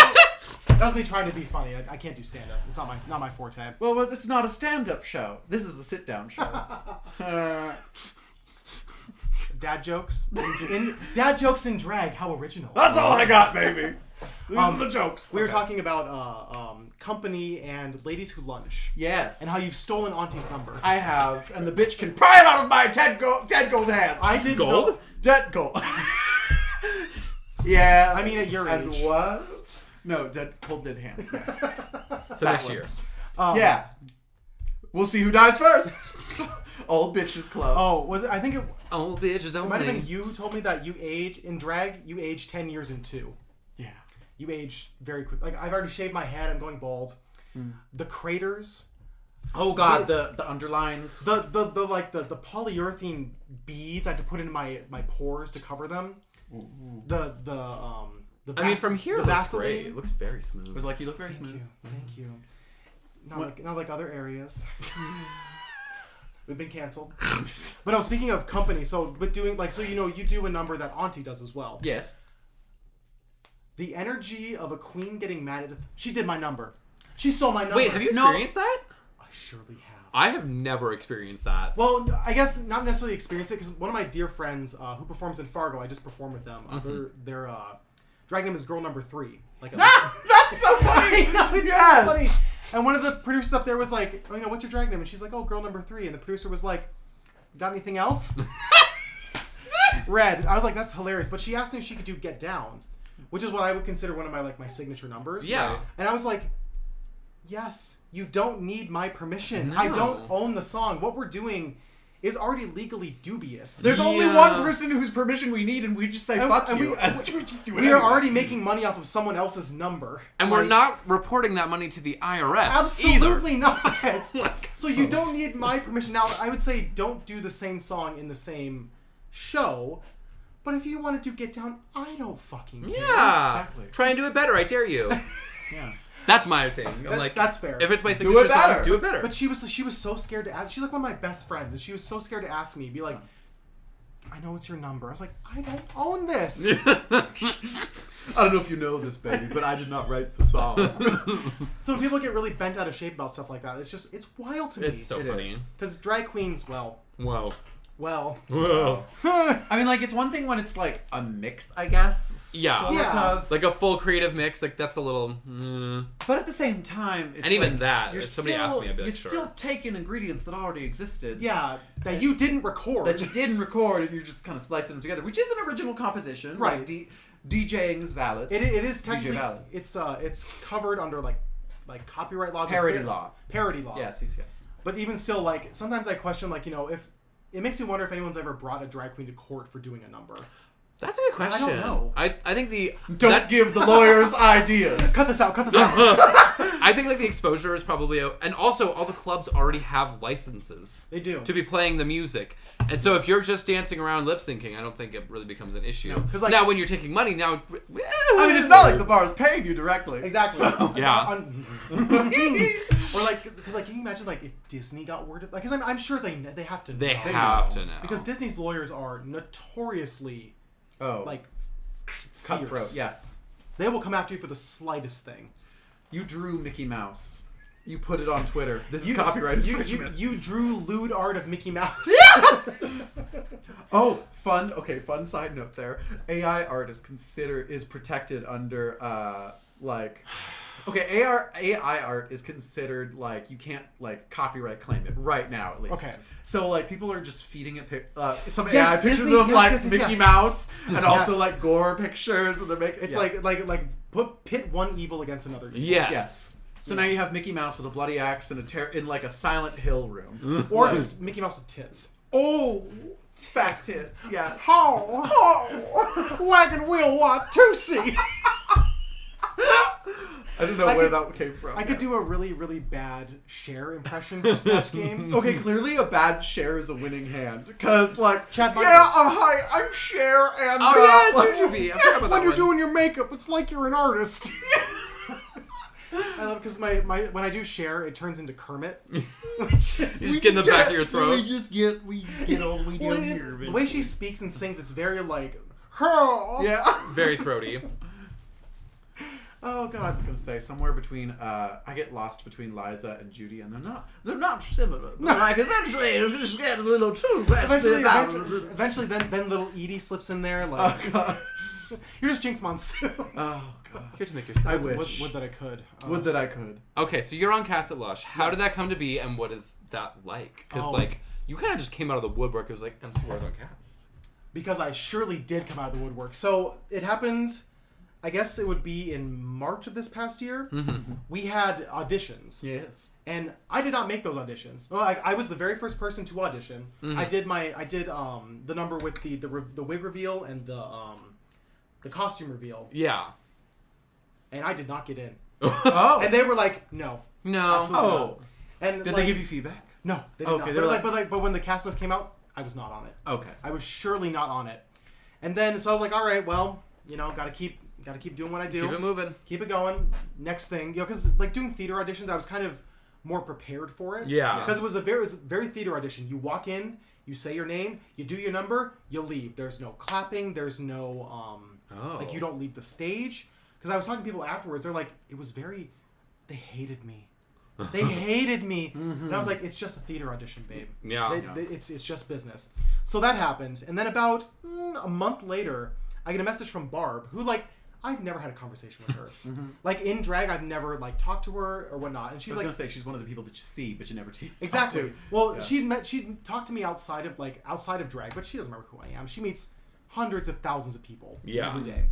that was me trying to be funny. I can't do stand-up. It's not my forte. Well, this is not a stand-up show. This is a sit-down show. Dad jokes. Dad jokes in drag. How original. That's all I got, baby. These are the jokes. We were talking about company and ladies who lunch. Yes. And how you've stolen Auntie's number. I have, and the bitch can pry it out of my dead gold hands. I did gold? Dead gold. Yeah. I mean, at your age. And what? No, dead hands. So next year. Yeah. We'll see who dies first. Old Bitches Club. Oh, was it? I think it. Old bitches don't. It might have been you who told me that you age in drag. You age 10 years in 2. Yeah. You age very quick. Like I've already shaved my head. I'm going bald. The craters. Oh God, the underlines. The polyurethane beads I had to put into my pores to cover them. The I mean, from here, the it looks Vaseline. great. It looks very smooth. It was like, you look very smooth. Thank you. Not like other areas. We've been canceled. But no, speaking of company, so with doing you do a number that Auntie does as well. Yes. The energy of a queen getting mad at she did my number. She stole my number. Wait, have you experienced that? I surely have. I have never experienced that. Well, I guess not necessarily experienced it because one of my dear friends who performs in Fargo, I just performed with them. Their drag name is Girl Number 3. That's so funny. Yes. So funny. And one of the producers up there was like, "Oh, what's your drag name?" And she's like, "Oh, Girl Number 3." And the producer was like, "Got anything else?" Red. I was like, "That's hilarious." But she asked me if she could do Get Down, which is what I would consider one of my signature numbers. Yeah. And I was like, yes, you don't need my permission. No. I don't own the song. What we're doing is already legally dubious. There's only one person whose permission we need, and we just say fuck you. We just do it. We are already making money off of someone else's number. And we're not reporting that money to the IRS Absolutely not. Oh So you don't need my permission. Now, I would say don't do the same song in the same show. But if you want to do Get Down, I don't fucking care. Yeah. Exactly. Try and do it better. I dare you. Yeah. That's my thing. I'm like, that's fair. If it's my Do signature it better. song, do it better. But she was so scared to ask. She's like one of my best friends, and she was so scared to ask me. Be like, I know it's your number. I was like, I don't own this. I don't know if you know this, baby, but I did not write the song. So when people get really bent out of shape about stuff like that, it's wild to me. It's so funny. Because drag queens, well. Whoa. I mean, like, it's one thing when it's like a mix, I guess. Yeah. Sort Yeah. of. Like a full creative mix, like that's a little. But at the same time, it's And even like, that, you're if somebody asked me, I'd be like, you're sure. still taking ingredients that already existed. Yeah, that you didn't record. That you didn't record, and you're just kind of splicing them together, which is an original composition. Right. Like, DJing is valid. It is technically valid. it's covered under like copyright laws. Parody law. Parody law. Yes. But even still, like sometimes I question, if it makes me wonder if anyone's ever brought a drag queen to court for doing a number. That's a good question. I don't know. I think Don't give the lawyers ideas. Cut this out. I think like the exposure is probably and also all the clubs already have licenses. They do. To be playing the music. And so if you're just dancing around lip syncing, I don't think it really becomes an issue. No, 'cause, like- now when you're taking money, now I mean, it's not like the bar is paying you directly. Exactly. So. Yeah. Or because can you imagine if Disney got word of because I'm sure they have to. They know. have to know. Because Disney's lawyers are notoriously Cutthroat. fierce. Yes. They will come after you for the slightest thing. You drew Mickey Mouse. You put it on Twitter. This is copyright infringement. You drew lewd art of Mickey Mouse. Yes! Oh, fun side note there. AI art is protected under AI art is considered you can't copyright claim it right now at least. Okay. So people are just feeding it some Yes, AI pictures Disney, of yes, Mickey yes. Mouse and Yes. also gore pictures and they're making It's like pit one evil against another evil. Yes. So now you have Mickey Mouse with a bloody axe and in a Silent Hill room. Or just Mickey Mouse with tits. Oh, fat tits. Yes. Oh, wagon wheel Watusi. I don't know where that came from. I could do a really, really bad Cher impression for Snatch Game. Okay, clearly a bad Cher is a winning hand. Because, Chad Michaels. hi, I'm Cher, and... Oh, yeah, Jujubee. I forgot about When that you're one. doing your makeup, it's like you're an artist. I love because when I do Cher, it turns into Kermit. You just get in the back of your throat. We just get all the way Well, down it is- here. the way she speaks and sings, it's very her. Yeah. Very throaty. Oh I was god. gonna say somewhere between I get lost between Liza and Judy, and they're not similar. But eventually it just get a little too Eventually, then little Edie slips in there. Oh god. You're just Jinx Monsoon. Oh god. Here to make your I sense. wish. Would that I could. Would that I could. Okay, so you're on cast at Lush. How did Yes. that come to be, and what is that like? Because Oh. you kind of just came out of the woodwork. It was like M.c.Rawr's on cast. Because I surely did come out of the woodwork. So it happened. I guess it would be in March of this past year. Mm-hmm. We had auditions. Yes. And I did not make those auditions. Well, I was the very first person to audition. Mm-hmm. I did the number with the wig reveal and the costume reveal. Yeah. and I did not get in. Oh. And they were like, no. No. Absolutely Oh. not. And Did like, they give you feedback? No, they did Okay, not. they were But when the cast list came out, I was not on it. Okay. I was surely not on it. And then so I was like, all right, well, gotta keep doing what I do. Keep it moving. Keep it going. Next thing, because like doing theater auditions, I was kind of more prepared for it. Yeah. Because it was a very theater audition. You walk in, you say your name, you do your number, you leave. There's no clapping. There's no like you don't leave the stage. Because I was talking to people afterwards, they're like, it was very. They hated me. They hated me. And I was like, it's just a theater audition, babe. Yeah. It's just business. So that happened. And then about a month later, I get a message from Barb, who, like, I've never had a conversation with her. Like, in drag, I've never, like, talked to her or whatnot. And she's like... I was going to say, she's one of the people that you see, but you never Exactly. talk to. Well, Yeah. she'd talked to me outside of drag, but she doesn't remember who I am. She meets hundreds of thousands of people every day.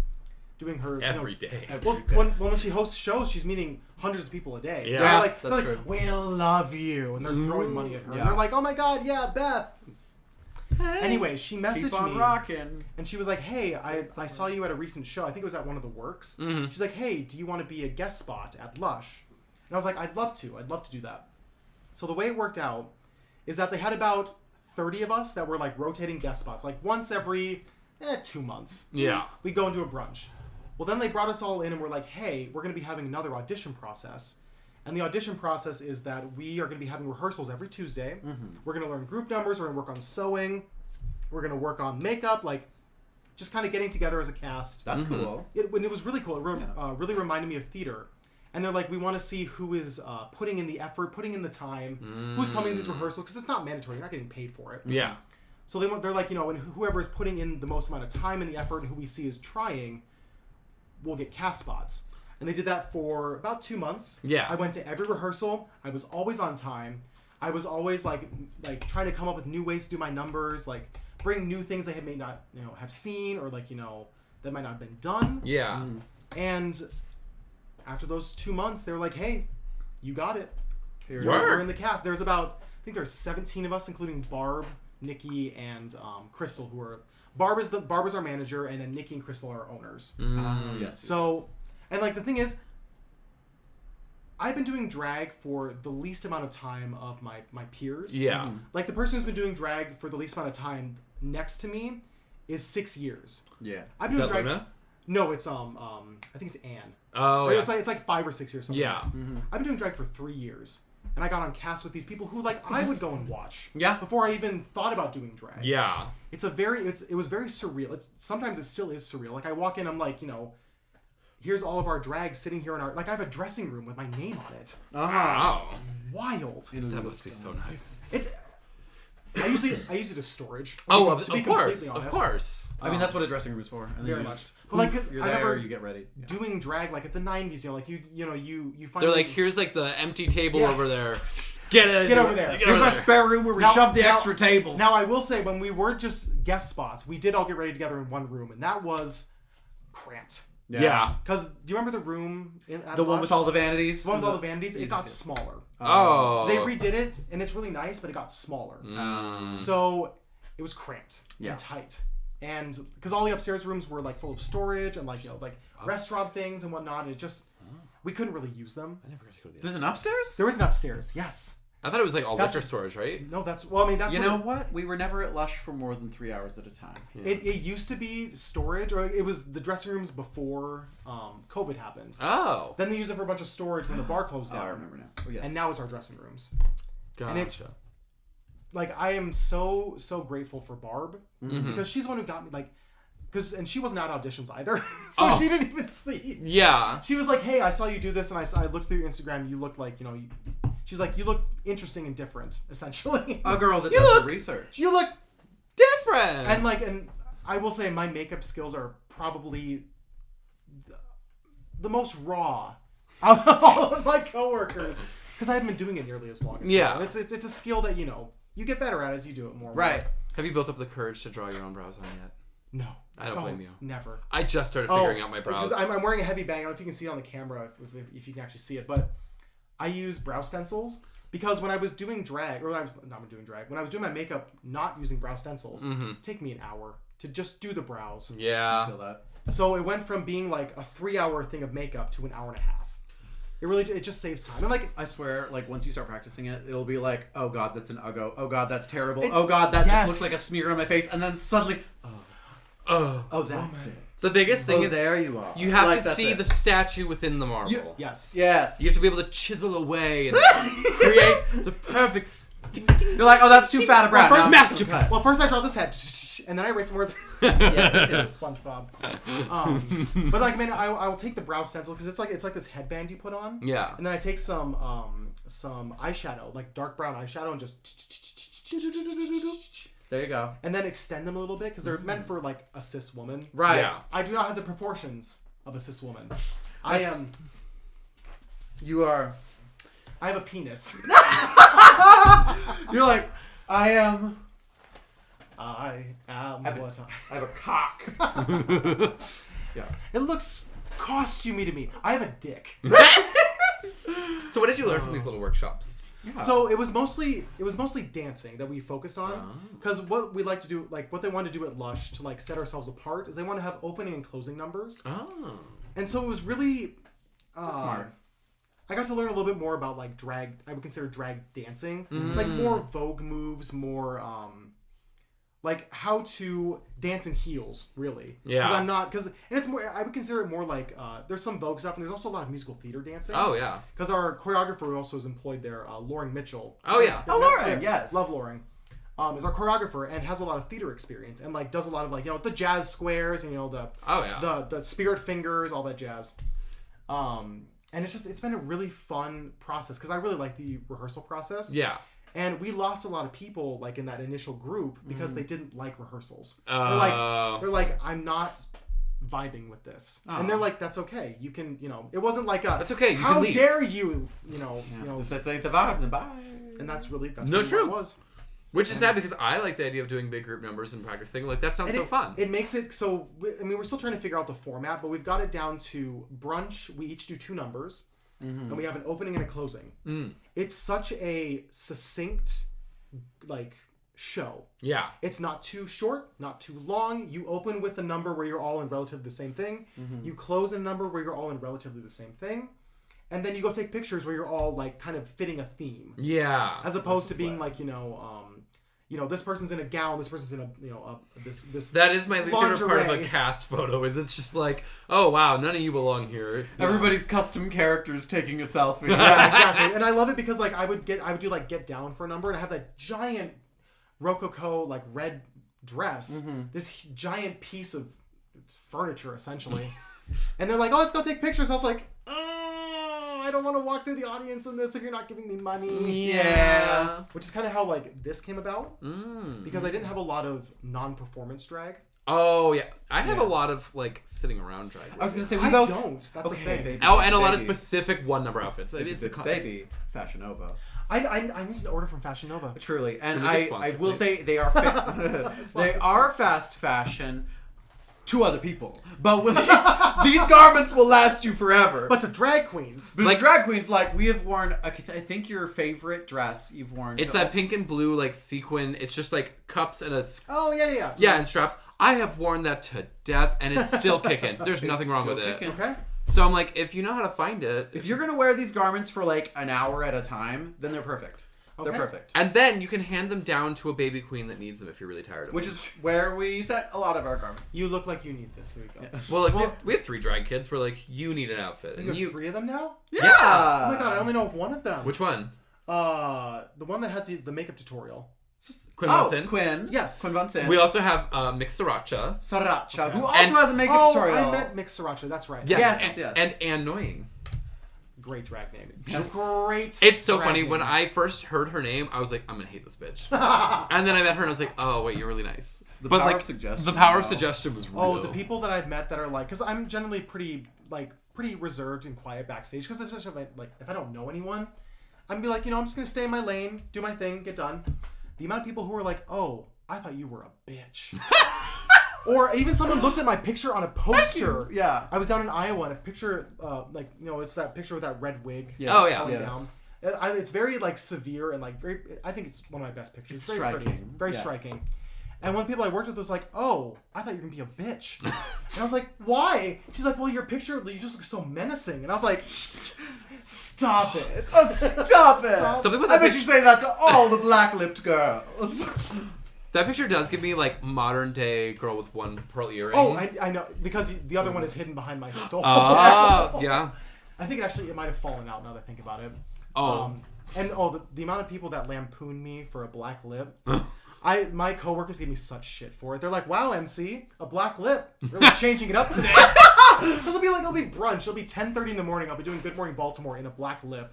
Doing her Every day. When she hosts shows, she's meeting hundreds of people a day. Yeah, they're like, we'll love you, and they're throwing money at her. And they're like, oh my god, yeah, Beth. Anyway, she messaged Keep on me, rocking. and she was like, hey, I saw you at a recent show. I think it was at one of the Works. She's like, hey, do you want to be a guest spot at Lush? And I was like, I'd love to do that. So the way it worked out is that they had about 30 of us that were like rotating guest spots, like once every 2 months. Yeah. We go into a brunch. Well, then they brought us all in and were like, hey, we're going to be having another audition process. And the audition process is that we are going to be having rehearsals every Tuesday. We're going to learn group numbers. We're going to work on sewing. We're going to work on makeup, like just kind of getting together as a cast. That's cool. It was really cool. It really reminded me of theater. And they're like, we want to see who is putting in the effort, putting in the time, who's coming to these rehearsals, because it's not mandatory. You're not getting paid for it. Yeah. So they're like, and whoever is putting in the most amount of time and the effort and who we see is trying will get cast spots. And they did that for about 2 months. Yeah. I went to every rehearsal. I was always on time. I was always like trying to come up with new ways to do my numbers, like bring new things they may not have seen or like that might not have been done. Yeah. And after those 2 months, they were like, hey, you got it. Word. You're in the cast. There's I think there's 17 of us, including Barb, Nikki, and Crystal, who are Barb is our manager, and then Nikki and Crystal are our owners. Yes. So, and like the thing is, I've been doing drag for the least amount of time of my peers. Yeah. Like the person who's been doing drag for the least amount of time next to me is 6 years. Yeah. I've Is been that doing drag. Luna? No, it's I think it's Anne. Oh, Or yeah. it's like 5 or 6 years. Something. Yeah. I've been doing drag for 3 years, and I got on cast with these people who like I would go and watch. Yeah. Before I even thought about doing drag. Yeah. It was very surreal. Sometimes it still is surreal. Like I walk in, I'm like, here's all of our drag sitting here in our, like I have a dressing room with my name on it. Wow. Wild. That must be so nice. I use it as storage. Oh, To of be course. completely Of honest. course. I mean, that's what a dressing room is for. And then Very you much. just, But like, you're I there, remember you get ready. Yeah. doing drag like at the 90s, you find They're like, here's like the empty table Yeah. over there. Get over there. Get Here's over our there. spare room where we Now- shove the now- extra tables. Now I will say, when we were just guest spots, we did all get ready together in one room, and that was cramped. Yeah. Because do you remember the room at The one Lush? with all the vanities. The one with all the vanities? It got Yes. smaller. Oh. They redid it, and it's really nice, but it got smaller. So it was cramped Yeah. and tight. And because all the upstairs rooms were like full of storage and like restaurant things and whatnot, and it just we couldn't really use them. I never got to go to the There's an upstairs? There was an upstairs, yes. I thought it was like all That's- liquor storage, right? No, that's well. I mean, that's You what know what? We were never at Lush for more than 3 hours at a time. it used to be storage, or it was the dressing rooms before COVID happened. Oh. Then they used it for a bunch of storage when the bar closed Oh, down. I remember now. Oh, yes. And now it's our dressing rooms. Gotcha. And it's like I am so grateful for Barb because she's the one who got me and she wasn't at auditions either, so she didn't even see. Yeah. She was like, "Hey, I saw you do this, and I looked through your Instagram. You look like she's like, you look interesting and different, essentially. A girl that You does look- the research. You look Different. and I will say my makeup skills are probably the most raw out of all of my coworkers because I haven't been doing it nearly as long as Yeah. people. It's a skill that you get better at as you do it more. and Right. more. Have you built up the courage to draw your own brows on yet? No. I don't blame you. Never. I just started figuring out my brows. because I'm wearing a heavy bang. I don't know if you can see it on the camera, if you can actually see it, but I use brow stencils because when I was doing drag, or when I was not doing drag, when I was doing my makeup not using brow stencils, it'd take me an hour to just do the brows. Yeah. Feel that. So it went from being like a 3-hour thing of makeup to an hour and a half. It just saves time. And like I swear, like once you start practicing it, it'll be like, oh god, that's an uggo. Oh god, that's terrible. Oh god, that just looks like a smear on my face. And then suddenly, oh, that's it. The biggest thing is there you are. You have to see the statue within the marble. Yes. You have to be able to chisel away and create the perfect. You're like, oh, that's too fat a brown. Masterpiece. Well, first I draw this head, and then I erase more. Yes, SpongeBob. But like, man, I will take the brow stencil because it's like this headband you put on. Yeah. And then I take some eyeshadow, like dark brown eyeshadow, and just. There you go. And then extend them a little bit because they're meant for like a cis woman. Right. Yeah. I do not have the proportions of a cis woman. You are. I have a penis. You're like, I am what I have a cock. Yeah. It looks costumey to me. I have a dick. So what did you learn from these little workshops? Yeah. So it was mostly dancing that we focused on because what we like to do, like what they want to do at Lush to like set ourselves apart is they want to have opening and closing numbers. Oh. And so it was really That's smart. I got to learn a little bit more about like drag. I would consider drag dancing, like more Vogue moves, more like how to dance in heels, really. Yeah. Because I'm not and it's more. I would consider it more like there's some Vogue stuff and there's also a lot of musical theater dancing. Oh yeah. Because our choreographer also is employed there, Lauren Mitchell. Oh yeah. Oh Lauren, yes, love Lauren. Is our choreographer and has a lot of theater experience and like does a lot of like the jazz squares and the spirit fingers, all that jazz. And it's been a really fun process because I really like the rehearsal process. Yeah. And we lost a lot of people like in that initial group because they didn't like rehearsals. They're like, I'm not vibing with this. And they're like, that's okay. You can, it wasn't like that's okay. How dare you, If that's like the vibe, then bye. And that's really true. what it was. Which is sad because I like the idea of doing big group numbers and practicing. Like, that sounds so fun. It makes it so... we're still trying to figure out the format, but we've got it down to brunch. We each do 2 numbers, and we have an opening and a closing. It's such a succinct, show. Yeah. It's not too short, not too long. You open with a number where you're all in relatively the same thing. You close a number where you're all in relatively the same thing. And then you go take pictures where you're all, kind of fitting a theme. Yeah. As opposed to being this person's in a gown, this person's in this. That is my least favorite part of a cast photo. Is it's just like, oh wow, none of you belong here. Everybody's custom characters taking a selfie. Yeah, exactly. And I love it because I would do get down for a number, and I have that giant rococo red dress, this giant piece of furniture essentially, and they're like, oh, let's go take pictures. I was like, I don't want to walk through the audience in this if you're not giving me money. Yeah. Which is kind of how this came about. Because I didn't have a lot of non-performance drag. Oh yeah, I have a lot of sitting around drag. I was gonna say I don't. That's the thing. Baby, and a lot of specific one number outfits. It's baby Fashion Nova. I need to order from Fashion Nova. Truly, and I will say they are they are fast fashion. To other people, but with these garments will last you forever. But to drag queens, drag queens, we have worn. I think your favorite dress you've worn. It's that pink and blue sequin. It's just cups and it's. Oh yeah. Yeah, and straps. I have worn that to death, and it's still kicking. There's nothing wrong with it. Okay. So I'm like, if you know how to find it, if you're gonna wear these garments for an hour at a time, then they're perfect. Okay. They're perfect. And then you can hand them down to a baby queen that needs them if you're really tired of them. Which is where we set a lot of our garments. You look like you need this. Here we go. Yeah. Well, we have 3 drag kids. We're you need an outfit. You have 3 of them now? Yeah. Oh my god, I only know of one of them. Which one? The one that has the makeup tutorial. Quinn Von Sin. Quinn. Yes. Quinn Von Sin. We also have M.c.Rawr. Sriracha, who also has a makeup tutorial. I met M.c.Rawr. That's right. Yes. Yes. And Annoying. Great drag name. Yes. Great. It's so drag funny. name. When I first heard her name, I was like, I'm gonna hate this bitch. And then I met her and I was like, oh wait, you're really nice. The power of suggestion. The power of suggestion was real. Oh, the people that I've met that are because I'm generally pretty reserved and quiet backstage. Because if I don't know anyone, I'm gonna be I'm just gonna stay in my lane, do my thing, get done. The amount of people who are like, oh, I thought you were a bitch. Or even someone looked at my picture on a poster. Yeah. I was down in Iowa and a picture, it's that picture with that red wig. Yes. Oh, yeah. Down. It's very severe and very. I think it's one of my best pictures. It's very striking. pretty, very Yeah. striking. And one of the people I worked with was like, "Oh, I thought you were gonna be a bitch." And I was like, "Why?" She's like, "Well, your picture, you just look so menacing." And I was like, "Stop it! Stop it! Something with I that bet you say that to all the black-lipped girls. That picture does give me like modern day girl with one pearl earring. Oh, I know, because the other one is hidden behind my stole. Oh, yeah. I think it might have fallen out now that I think about it. Oh. The amount of people that lampoon me for a black lip. My coworkers gave me such shit for it. They're like, "Wow, MC, a black lip. Really changing it up today." It'll be brunch. It'll be 10:30 in the morning. I'll be doing Good Morning Baltimore in a black lip.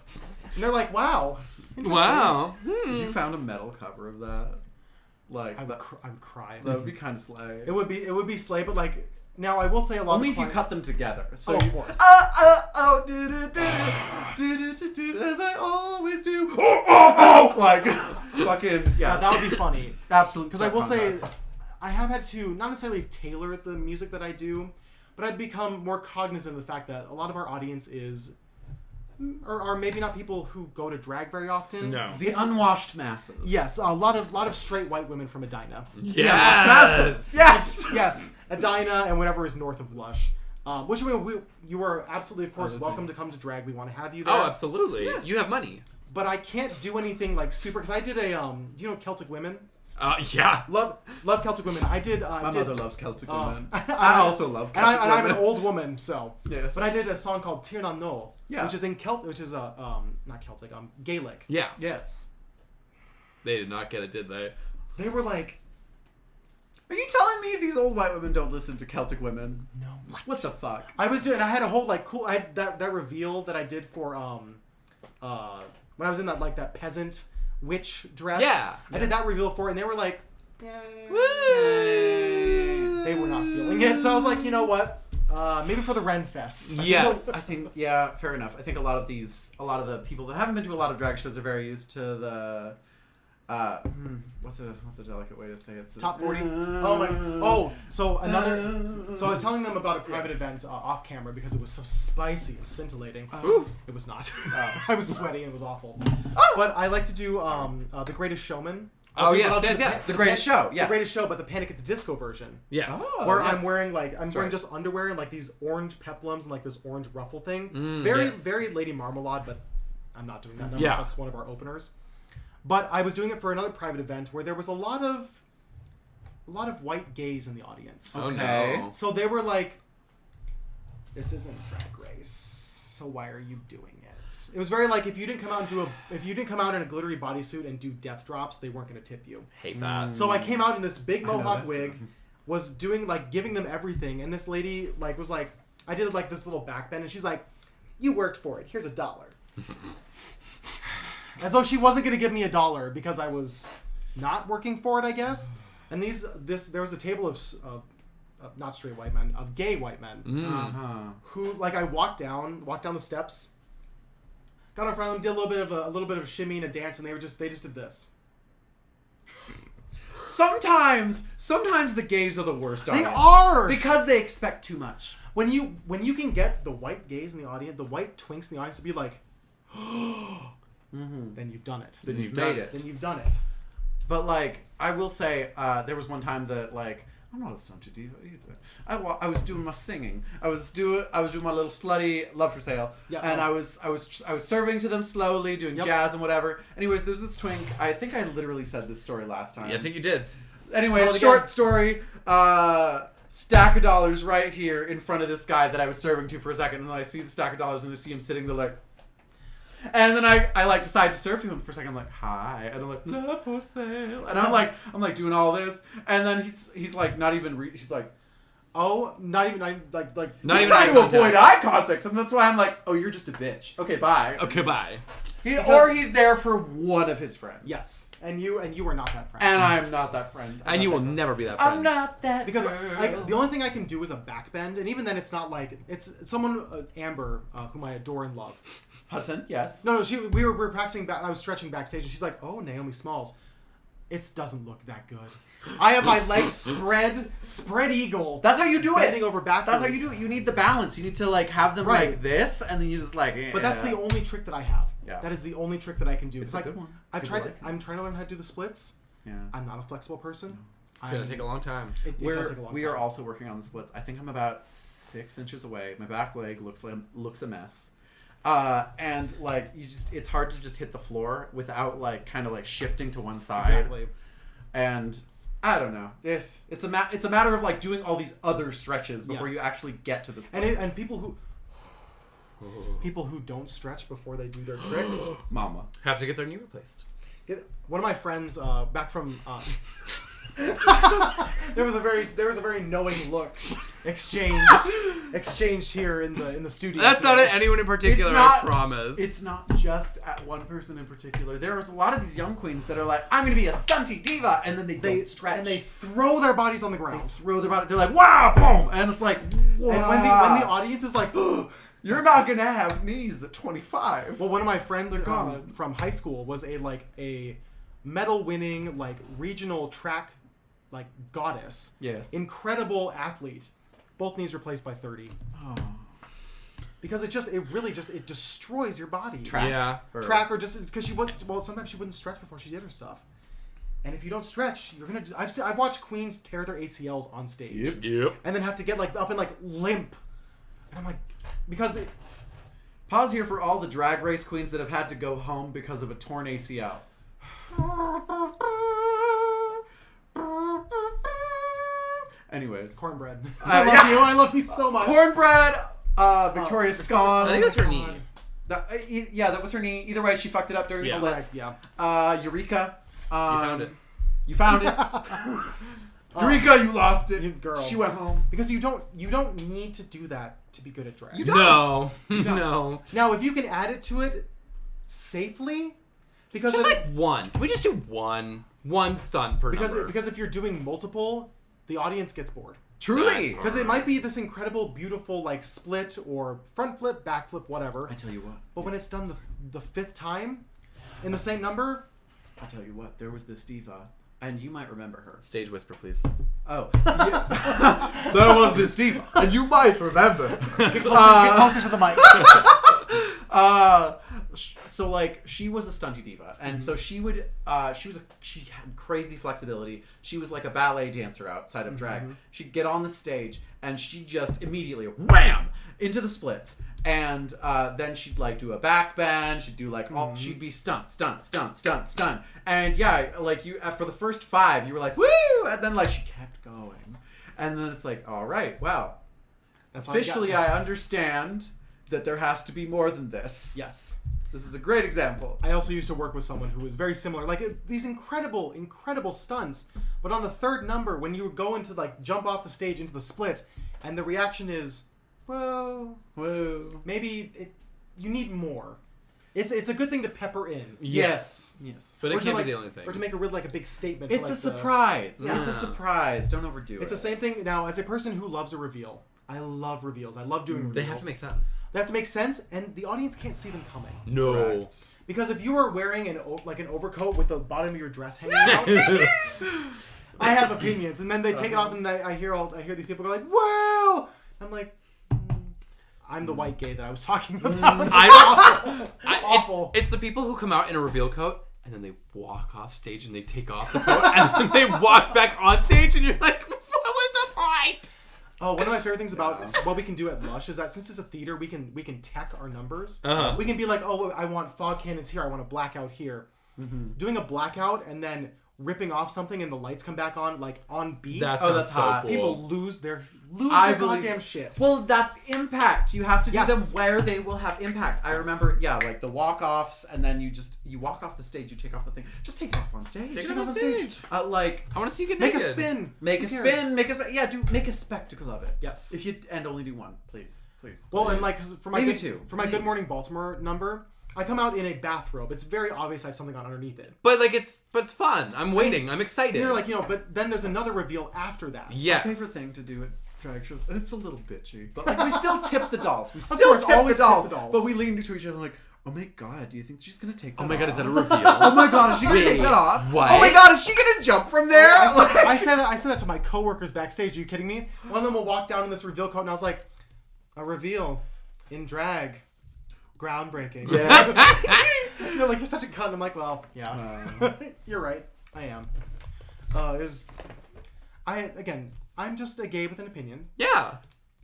And they're like, "Wow. Wow. If you found a metal cover of that, like, I'm crying. that would be kind of slay. It would be slay, but like, now I will say a lot Only of if you cut them together. So of you, course. as I always do. Like, fucking, yeah. That would be funny. Absolute. Because I will say, I have had to not necessarily tailor the music that I do, but I've become more cognizant of the fact that a lot of our audience are maybe not people who go to drag very often. No. The unwashed masses. Yes, a lot of straight white women from Edina. Yes. Yes, Edina and whatever is north of Lush. Which you are absolutely, of course, welcome to come to drag. We want to have you there. Oh, absolutely. Yes. You have money. But I can't do anything like super, because I did a do you know Celtic Women? Yeah. Love Celtic Women. I did. My mother loves Celtic women. I I also love Celtic and I'm women. an old woman, so. Yes. But I did a song called Tirna No, Yeah. which is not Celtic, Gaelic. Yeah. Yes. They did not get it, did they? They were like, Are you telling me these old white women don't listen to Celtic women? no. What the fuck? I had a whole like cool. I had that reveal that I did for when I was in that peasant witch dress. Yeah. I did that reveal for it, and they were like, Woo! they were not feeling it. So I was like, you know what? Maybe for the Ren Fest. Yes. I think, yeah, fair enough. I think a lot of the people that haven't been to a lot of drag shows are very used to the, what's a delicate way to say it? Top 40. So I was telling them about a private event off camera because it was so spicy and scintillating. It was not. I was sweaty and it was awful. But I like to do The Greatest Showman. Oh, yes. The Greatest Show, yes. The Greatest Show, but the Panic at the Disco version. Yes. Where yes. I'm wearing wearing right. just underwear and like these orange peplums and like this orange ruffle thing. yes. Very Lady Marmalade, but I'm not doing that. Yeah. That's one of our openers. But I was doing it for another private event where there was a lot of white gays in the audience. Oh, Okay. no. So they were like, "This isn't Drag Race, so why are you doing it?" It was very like if you didn't come out in a glittery bodysuit and do death drops, they weren't going to tip you. Hate that. So I came out in this big mohawk that wig, was doing like giving them everything, and this lady was like, I did like this little back bend, and she's like, "You worked for it. Here's $1." As though she wasn't going to give me $1 because I was not working for it, I guess. And there was a table of not straight white men, of gay white men, who like I walked down the steps, got in front of them, did a little bit of shimmy and a dance, and they just did this. Sometimes the gays are the worst. They audience. are Because they expect too much. when you can get the white gays in the audience, the white twinks in the audience to be like, then you've done it. Then you've done made it. Then you've done it. But like, I will say, there was one time that like, I'm not a stunted diva either. I was doing my singing. I was doing my little slutty Love for Sale. Yeah. And I was serving to them slowly, doing jazz and whatever. Anyways, there's this twink. I think I literally said this story last time. Yeah, I think you did. Anyways, Tell it short again. story. Stack of dollars right here in front of this guy that I was serving to for a second, and then I see the stack of dollars and I see him sitting there like. And then I like decide to serve to him for a second. I'm like, "Hi," and I'm like, "Love for Sale," and I'm like doing all this, and then he's like not even he's like, Oh, not even Not he's even trying eye to avoid contact. eye contact, and that's why I'm like, "Oh, you're just a bitch. Okay, bye." Okay, bye. Or he's there for one of his friends. yes, and you are not that friend. And I'm not that friend. And you will never be that friend. I'm not that because girl. the only thing I can do is a backbend, and even then it's not like it's someone Amber whom I adore and love. Hudson, yes. No, we were practicing back. I was stretching backstage, and she's like, "Oh, Naomi Smalls, it doesn't look that good." I have my legs spread eagle. That's how you do bending it. over backwards. That's how you do it. You need the balance. You need to like have them Right. like this, and then you just like. But that's the only trick that I have. Yeah. That is the only trick that I can do. It's It's a good one. I'm Good trying one. to learn how to do the splits. Yeah. I'm not a flexible person. It's gonna take a long time. It does take a long We time. are also working on the splits. I think I'm about 6 inches away. My back leg looks a mess. And like it's hard to just hit the floor without like kind of like shifting to one side. Exactly. And I don't know. It's a matter of like doing all these other stretches before Yes. you actually get to the And splits. and people who don't stretch before they do their tricks. Mama. Have to get their knee replaced. One of my friends back from there was a very knowing look exchanged here in the studio. That's not at anyone in particular. I promise. It's not just at one person in particular. There was a lot of these young queens that are like, I'm going to be a stunty diva, and then they don't stretch. and they throw their bodies on the ground. throw their body. They're like, wow, boom, and it's like, wow. And when the audience is like, You're not going to have knees at 25. well, one of my friends They're gone. from high school was a medal winning like regional track like goddess. Yes. Incredible athlete. Both knees replaced by 30. Oh. Because it destroys your body. Yeah. Track or just because sometimes she wouldn't stretch before she did her stuff. And if you don't stretch, you're gonna. I've watched queens tear their ACLs on stage. Yep. And then have to get like up and like limp. And I'm like, because Pause here for all the drag race queens that have had to go home because of a torn ACL. Anyways. cornbread. Yeah. I love you so much. Cornbread, Victoria Scone. I think that's her knee. That was her knee. Either way, she fucked it up during Yeah. the blitz. Yeah. Eureka. You found it. You found it. Eureka, you lost it. You girl. She went home. Because you don't need to do that to be good at drag. You don't. No. You don't. No. Now, if you can add it to it safely, because Just like one. Can we just do one stunt per number? because if you're doing multiple, the audience gets bored. Truly. Because it might be this incredible, beautiful like split or front flip, back flip, whatever. I tell you what. But when it's done the fifth time in the same number, I tell you what. There was this diva, and you might remember her. Stage whisper, please. Oh. Yeah. There was this diva, and you might remember. get closer to the mic. So like she was a stunty diva, and so she had crazy flexibility. She was like a ballet dancer outside of drag. She'd get on the stage and she just immediately wham into the splits, and then she'd like do a back bend. She'd do like all. She'd be stunt, and yeah, like you for the first 5, you were like woo, and then like she kept going, and then it's like all right, wow, That's all you got. officially I understand that there has to be more than this. Yes. This is a great example. I also used to work with someone who was very similar. Like these incredible stunts, but on the third number, when you go into like jump off the stage into the split, and the reaction is, whoa, maybe you need more. It's a good thing to pepper in. Yes. But Or it to, can't like- be the only thing. Or to make a really like a big statement. It's for, a like, the- surprise. Yeah. It's a surprise. Don't overdo it. It's the same thing. Now, as a person who loves a reveal, I love reveals. I love doing reveals. They have to make sense. They have to make sense, and the audience can't see them coming. No. Correct. Because if you are wearing an overcoat with the bottom of your dress hanging out, I have opinions, and then they take it off, and I hear these people go like, "Whoa!" I'm like, I'm the white gay that I was talking about. Awful. It's the people who come out in a reveal coat and then they walk off stage and they take off the coat and then they walk back on stage and you're like, what was the point? Oh, one of my favorite things about what we can do at Lush is that since it's a theater, we can tech our numbers. Uh-huh. We can be like, oh, I want fog cannons here. I want a blackout here. Doing a blackout and then ripping off something and the lights come back on like on beat. That's that's so hot. cool. People lose their I believe- goddamn shit. Well, that's impact. You have to do Yes. them where they will have impact. I Yes. remember, like the walk-offs, and then you walk off the stage, you take off the thing. Just take it off on stage. Take it off on stage. Like, I want to see you get Make a naked. spin. make a Who cares? spin, make a spectacle of it. Yes. If you and only do one, please. Well, and like for my Maybe good, two. for my Good Morning Baltimore number, I come out in a bathrobe. It's very obvious I have something on underneath it. But it's fun. I'm waiting. I'm excited. And you're like, but then there's another reveal after that. yes. My favorite thing to do at drag shows, and it's a little bitchy, but like we still tip the dolls. We still course, tip always the dolls, tip the dolls. but we lean to each other like, oh my god, do you think she's gonna take that Oh my god, off? is that a reveal? Oh my god, is she gonna take Wait, that off? what? Oh my god, is she gonna jump from there? I said that to my coworkers backstage. Are you kidding me? One of them will walk down in this reveal coat, and I was like, a reveal in drag, groundbreaking. Yes. They're like, you're such a cunt. I'm like, well, yeah, you're right. I am. I'm just a gay with an opinion, Yeah.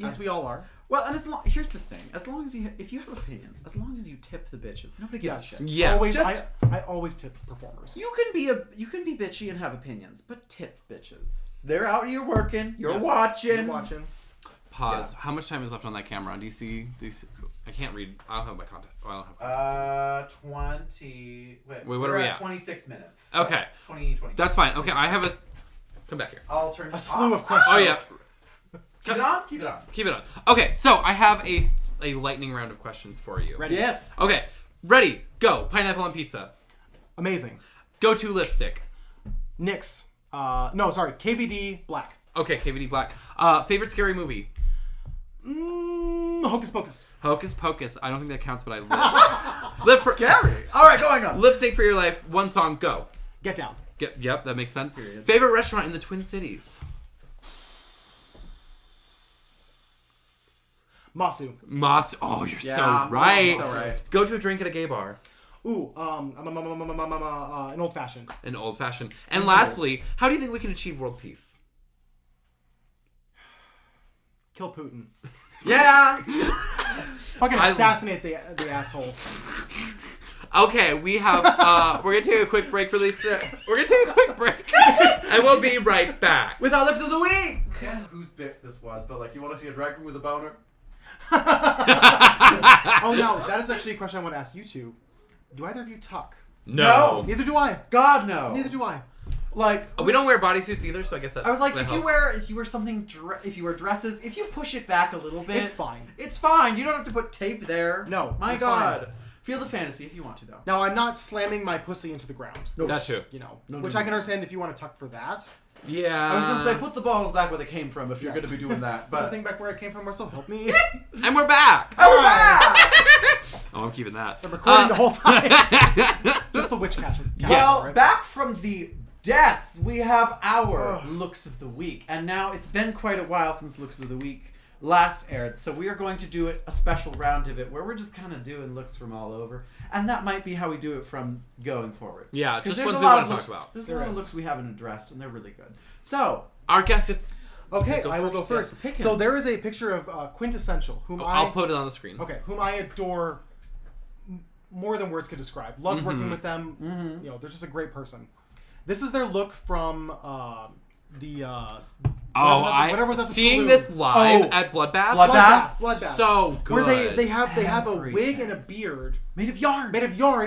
as we all are. Well, and here's the thing: as long as if you have opinions, as long as you tip the bitches, nobody gives a Yes. shit. Yes. Always, Just- I always tip performers. You can be bitchy and have opinions, but tip bitches. They're out here working. You're Yes. watching. You're watching. Pause. Yeah. How much time is left on that camera? Do you see? I can't read. I don't have my contact. Oh, I don't have. 20. Wait, what we're are we at? at? 26 minutes. Okay. 20. That's fine. Okay, I have a. Come back here. I'll turn A it slew off. of questions. Oh yeah. Keep it on. Keep it on. Keep it on. Okay, so I have a lightning round of questions for you. Ready? Yes. Okay, ready? Go. Pineapple on pizza. Amazing. Go-to lipstick. NYX. No, sorry. KVD Black. Okay, KVD Black. Favorite scary movie. Hocus Pocus. Hocus Pocus. I don't think that counts, but I live. Scary. All right, going on. Lip sync for your life. One song. Go. Get Down. Yep, that makes sense. Period. Favorite restaurant in the Twin Cities. Masu. Moss. Oh, you're so Yeah, right. so right. Go to a drink at a gay bar. Ooh, an old fashioned. An old fashioned. And lastly, how do you think we can achieve world peace? Kill Putin. Yeah. Fucking assassinate the asshole. Okay, we have. We're gonna take a quick break for this. We're gonna take a quick break, and we'll be right back. With our looks of the week. Whose bit this was, but like, you want to see a drag queen with a boner? Oh no, that is actually a question I want to ask you two. Do either of you tuck? No. Neither do I. God no. Neither do I. Like, We don't wear bodysuits either, so I guess that. I was like, that if helps. you wear something, if you wear dresses, if you push it back a little bit, It's fine. It's fine. You don't have to put tape there. No, My you're God. fine. Feel the fantasy if you want to, though. Now I'm not slamming my pussy into the ground. That's true. You know, No, which no, I can no. understand if you want to tuck for that. Yeah. I was gonna say, put the balls back where they came from if you're Yes. gonna be doing that. But I But think back where I came from, so help me. And we're back. oh, wow. Oh, I'm keeping that. I'm recording the whole time. Just the witch catcher. Well, right? back from the death, we have our looks of the week, and now it's been quite a while since looks of the week last aired, so we are going to do a special round of it where we're just kind of doing looks from all over, and that might be how we do it from going forward. Yeah, 'Cause just there's ones a we lot want of to looks. talk about. There's a There lot of is. looks we haven't addressed, and they're really good. So, Our guest gets. Okay, Go I will first, go yes. first. Pickens. So there is a picture of Quintessential, whom I'll put it on the screen. whom I adore more than words could describe. Loved working with them. You know, they're just a great person. This is their look from whatever was at the seeing saloon. this live Oh. at Bloodbath. Bloodbath. So good. Where they have a Everything. wig and a beard made of yarn.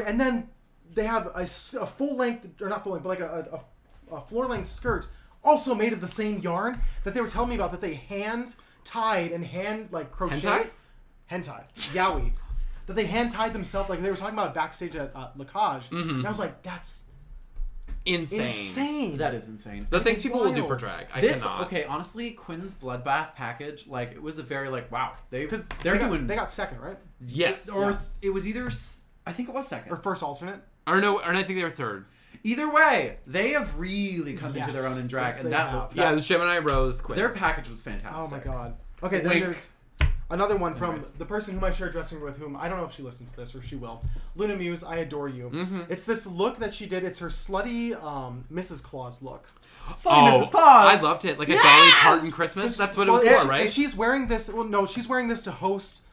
and then they have a full length, or not full length, but like a floor length skirt, also made of the same yarn that they were telling me about, that they hand tied and hand like crocheted. Hentai? Yaoi. That they hand tied themselves, like they were talking about backstage at Lewks, and I was like, that's insane. That is insane. The things It's people will do for wild. drag. I This cannot. okay, honestly, Quinn's Bloodbath package, like, it was a very like, wow, Because they're they doing got second, right? Yes. or it was either I think it was second. Or first alternate. Or no, and I think they were third. Either way, they have really come into their own in drag, Yes, and they that, have. Yeah, it was Gemini Rose. Quinn. their package was fantastic. Oh my god. Okay, then Wink. there's another one from Anyways. the person whom I share a dressing room with, whom I don't know if she listens to this or she will. Luna Muse, I adore you. It's this look that she did. It's her slutty Mrs. Claus look. Slutty Mrs. Claus. I loved it. Like a Dolly Parton Christmas. That's what it was Well, for, and right? she's wearing this. Well, no, she's wearing this to host.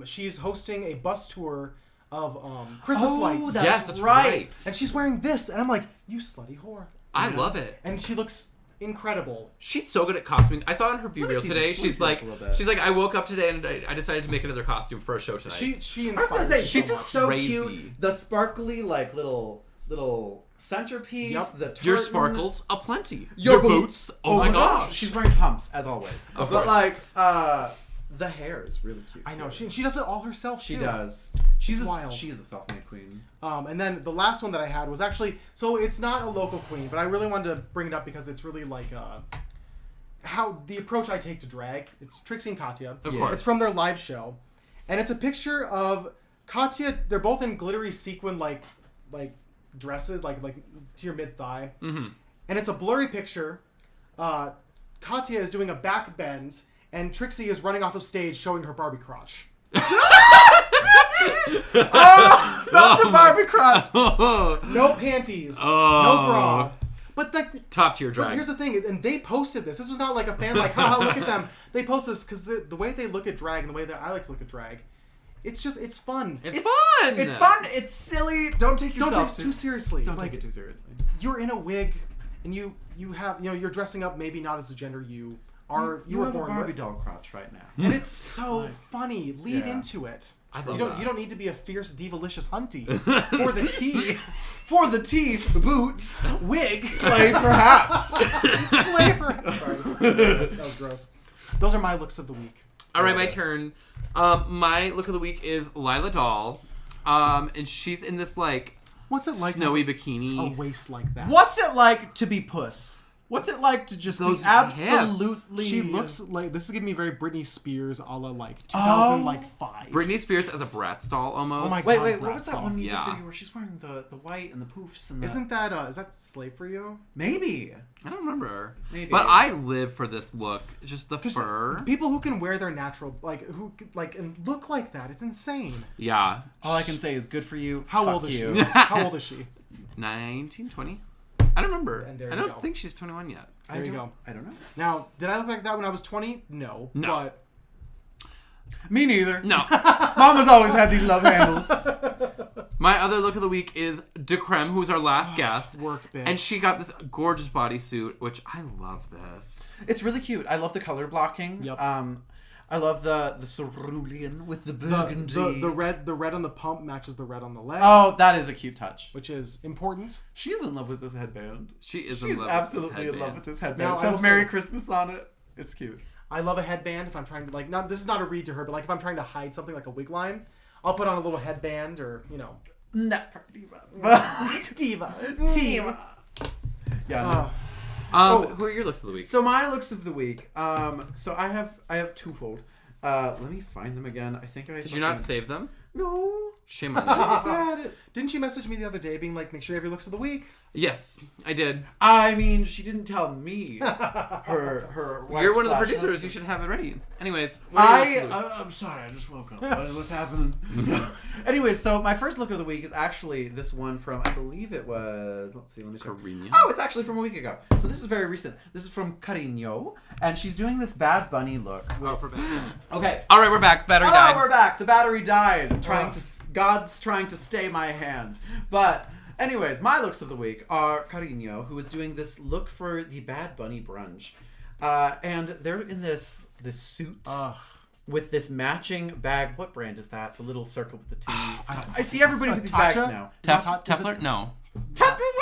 She's hosting a bus tour of Christmas lights. that's Yes, that's right. right. And she's wearing this, and I'm like, you slutty whore. I love it. And she looks incredible. She's so good at costuming. I saw it on her me BeReal see today. this. She's Let me like, see this a little bit. I woke up today and I decided to make another costume for a show tonight. She I was gonna inspires say me she's so just much. so Crazy. cute. The sparkly like little centerpiece. Yep. The tartan. Your sparkles aplenty. Your boots. Oh, my gosh. She's wearing pumps as always. Of but course. like the hair is really cute. I know. too. She does it all herself. She too. does. She's wild. She is a self-made queen. And then the last one that I had was actually, so it's not a local queen, but I really wanted to bring it up because it's really like how the approach I take to drag. It's Trixie and Katya. Of course. It's from their live show, and it's a picture of Katya. They're both in glittery sequin like dresses, like to your mid thigh, and it's a blurry picture. Katya is doing a back bend, and Trixie is running off of stage showing her Barbie crotch. Not the Barbie crotch. No panties, no bra. But like Top tier drag. But here's the thing, and they posted this. This was not like a fan like, haha, look at them. They posted this because the way they look at drag and the way that I like to look at drag, it's fun. It's fun. It's fun. It's silly. Don't take yourself Don't take it too seriously. Don't like, take it too seriously. You're in a wig, and you have you're dressing up maybe not as the gender you are. You were have a born Barbie with. doll crotch right now. And it's so funny. Lead Yeah. into it. I You love don't that. you don't need to be a fierce divalicious hunty for the tea. For the teeth, boots, Wigs. slay perhaps. Slaver. Sorry, that was gross. Those are my looks of the week. All right, my turn. My look of the week is Lila Doll. And she's in this like What's it like snowy to bikini. have a waist like that? What's it like to be puss? What's it like to just Those be absolutely... She looks like this is giving me very Britney Spears a la like 2005. Britney Spears as a Bratz doll almost. Oh my Wait, God, what Bratz was that doll. one music Yeah. video where she's wearing the white and the poofs and the... Isn't that is that Slave for You? Maybe. I don't remember. Maybe. But I live for this look. Just the Just fur. people who can wear their natural and look like that. It's insane. Yeah. All I can say is good for you. How Fuck old is you. she? How old is she? 19, 20? I don't remember. And there I you don't go. think she's 21 yet. There you go. I don't know. Now, did I look like that when I was 20? No. No. But Me neither. No. Mama's always had these love handles. My other look of the week is De Creme, who's our last guest. work, bitch. And she got this gorgeous bodysuit, which I love this. It's really cute. I love the color blocking. Yep. I love the cerulean with the burgundy. the red on the pump matches the red on the leg, Oh, that is a cute touch. which is important. She's in love with this headband. She is She's in love absolutely with this in love with headband. this headband. Now, It I says will Merry say- Christmas on it. It's cute. I love a headband if I'm trying to not this is not a read to her, but like if I'm trying to hide something like a wig line, I'll put on a little headband or Not diva. diva team. Yeah. No. Who are your looks of the week? So my looks of the week. So I have twofold. Let me find them again. I think I Did you not save them? No. Shame on you. Bad. Didn't you message me the other day being like, make sure you have your looks of the week? Yes, I did. I mean, she didn't tell me. Her. You're one of the wife/husband. producers. You should have it ready. Anyways, what are your looks of the week? I'm sorry. I just woke up. What's happening? Anyways, so my first look of the week is actually this one from, I believe it was, let's see, let me check. Carino? Oh, it's actually from a week ago. So this is very recent. This is from Carino, and she's doing this Bad Bunny look. Oh, for back. Okay. All right, we're back. Battery Oh, died. we're back. The battery died. God's trying to stay my hand. But anyways, my looks of the week are Carino, who is doing this look for the Bad Bunny brunch, and they're in this suit with this matching bag. What brand is that? The little circle with the T. I see everybody with these bags Tatcha? now. Teflon? No.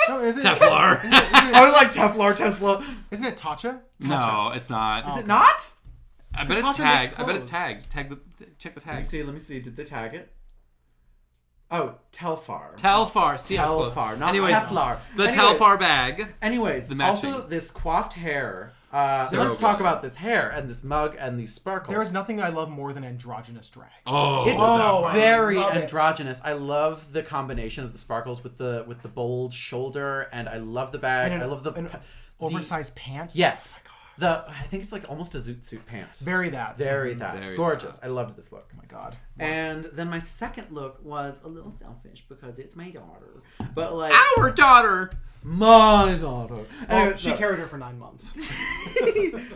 No, is it Teflar. I was like Teflar, Tesla. Isn't it Tatcha? No, it's not. Is it not? I bet it's Tatcha makes tagged. I bet it's clothes. tagged. Check the tag. Let me see. Did they tag it? Oh, Telfar. Telfar. See, I was close. Telfar, not Anyways, Teflar. The Anyways, Telfar bag. Anyways, The matching. also this coiffed hair. So Let's talk good. about this hair and this mug and these sparkles. There is nothing I love more than androgynous drag. Oh. It's I very love it. androgynous. I love the combination of the sparkles with the bold shoulder, and I love the bag. And I love the Oversized pants. Yes, I think it's like almost a zoot suit pants. Very that. Very that Very gorgeous. I loved this look. Oh my god. And then my second look was a little selfish because it's my daughter, but like Our daughter. my daughter. Well, Anyway, she no. carried her for 9 months.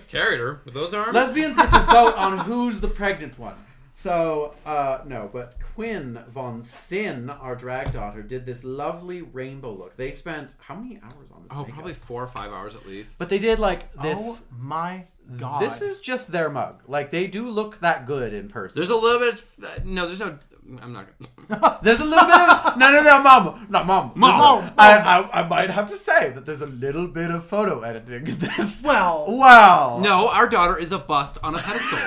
Carried her with those arms. Lesbians get to vote on who's the pregnant one. So, no, but Quinn Von Sin, our drag daughter, did this lovely rainbow look. They spent how many hours on this? Oh, makeup? probably 4 or 5 hours at least. But they did like this. Oh my god. This is just their mug. Like they do look that good in person. There's a little bit of... no, there's no... I'm not gonna... There's a little bit of no, mom, not mom. Mom. Listen, I might have to say that there's a little bit of photo editing in this. Well, Wow. No, our daughter is a bust on a pedestal.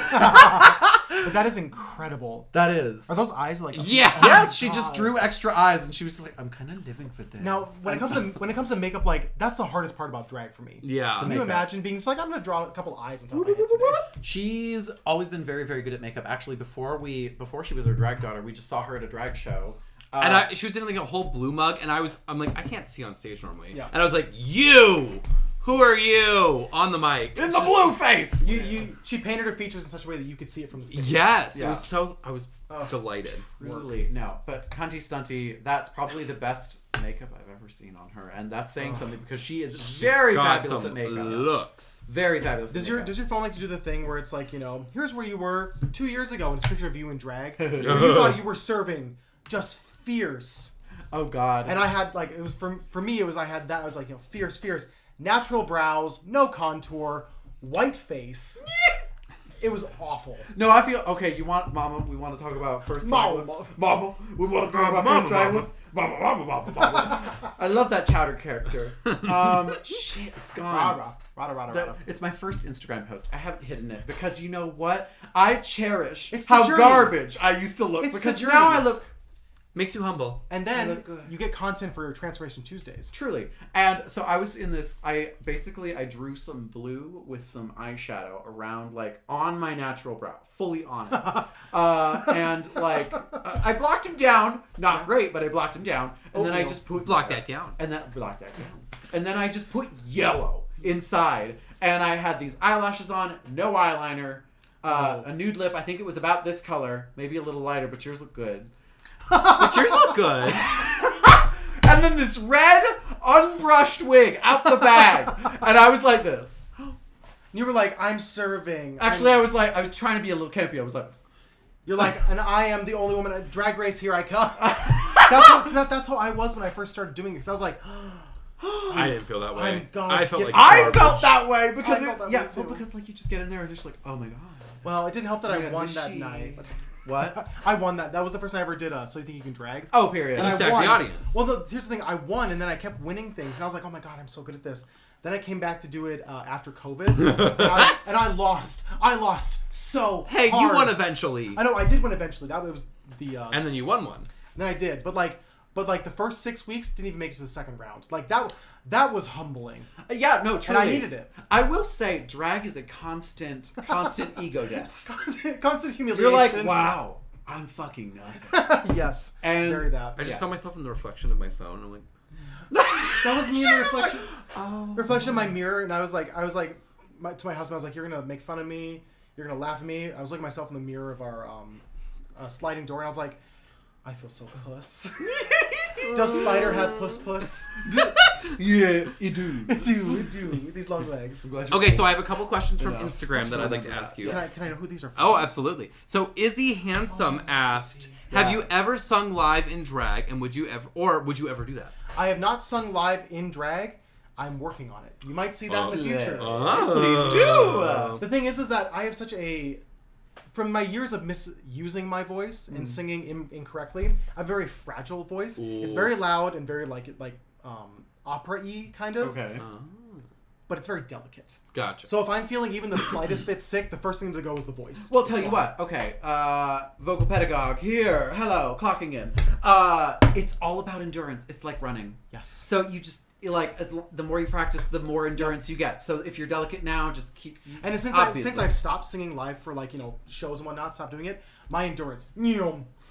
but that is incredible. That is. Are those eyes like? Yeah. Oh my Yes, she God. just drew extra eyes, and she was like, "I'm kind of living for this." Now, when it comes to makeup, like that's the hardest part about drag for me. Yeah. Can you makeup. imagine being just like, I'm gonna draw a couple eyes on top of my head today? She's always been very, very good at makeup. Actually, before she was our drag daughter, we just saw her at a drag show. And she was in like a whole blue mug, and I'm like, I can't see on stage normally. Yeah. And I was like, you, Who are you on the mic? In the blue face. She painted her features in such a way that you could see it from the stage. Yes, Yeah. it was so. I was delighted. Really, no. But Cunty Stunty, that's probably the best makeup I've ever seen on her, and that's saying something because she is very Got fabulous some at makeup. looks. Very fabulous. Does at your makeup. phone like to do the thing where it's like, here's where you were 2 years ago, and it's a picture of you in drag. And you thought you were serving just fierce. Oh God. And I had like, it was for me, it was I had that. I was like, fierce, natural brows, no contour, white face. It was awful. No, I feel okay. You want, Mama? We want to talk about first drag looks. Mama, we want to talk about Mama, first drag Mama. looks. Mama. I love that chowder character. Shit, it's gone. Rada. It's my first Instagram post. I haven't hidden it because you know what? I cherish It's the how journey. garbage I used to look It's the because journey. now I look Makes you humble. And I then look good. you get content for your Transformation Tuesdays. truly. And so I was in this. I drew some blue with some eyeshadow around like on my natural brow, fully on it. And like I blocked him down. Not great, but I blocked him down. And then I just put Block that down. And then block that down. And then I just put yellow inside. And I had these eyelashes on, no eyeliner, a nude lip. I think it was about this color, maybe a little lighter, but yours look good. But yours look good. And then this red, unbrushed wig out the bag. And I was like this. You were like, I'm serving. Actually, I was trying to be a little campy. I was like, You're like, and I am the only woman at Drag Race, here I come. That's how I was when I first started doing it. Because I was like, I didn't feel that way. I'm God's I felt gift. like I garbage. felt that way because I felt that way yeah, too. well, because like you just get in there and just like, oh my God. well, it didn't help that I Yeah, won is that she- night. What? I won that. That was the first time I ever did So You Think You Can Drag. Oh, period. And I you stacked won. the audience. Well, here's the thing. I won, and then I kept winning things. And I was like, oh my God, I'm so good at this. Then I came back to do it after COVID. and I lost. I lost so Hey, hard. you won eventually. I know, I did win eventually. That was the... And then you won one. then I did. But the first 6 weeks didn't even make it to the second round. Like, that was humbling. Yeah, no, truly. And I needed it. I will say, drag is a constant ego death. Constant humiliation. You're like, wow, I'm fucking nothing. Yes. And very that. I just Yeah. saw myself in the reflection of my phone. I'm like, That was me in the reflection. Reflection of my mirror, and I was like, to my husband, I was like, you're gonna make fun of me, you're gonna laugh at me. I was looking at myself in the mirror of our sliding door, and I was like, I feel so puss. Does Spider have puss? Yeah, you do. I do. With these long legs. okay, so I have a couple questions from Yeah. Instagram that I'd like to ask you. Can I know who these are from? Oh, absolutely. So Izzy Handsome asked, "Have you ever sung live in drag, and would you ever do that?" I have not sung live in drag. I'm working on it. You might see that in the future. Please do. The thing is that I have such a... From my years of misusing my voice and singing incorrectly, I have a very fragile voice. It's very loud and very like opera-y kind of. Okay. But it's very delicate. Gotcha. So if I'm feeling even the slightest bit sick, the first thing to go is the voice. Well, tell you what. Okay, vocal pedagogue here. Hello, clocking in. It's all about endurance. It's like running. Yes. So you just the more you practice, the more endurance you get. So if you're delicate now, just keep. And since Obviously. I've stopped singing live for shows and whatnot, stopped doing it, my endurance,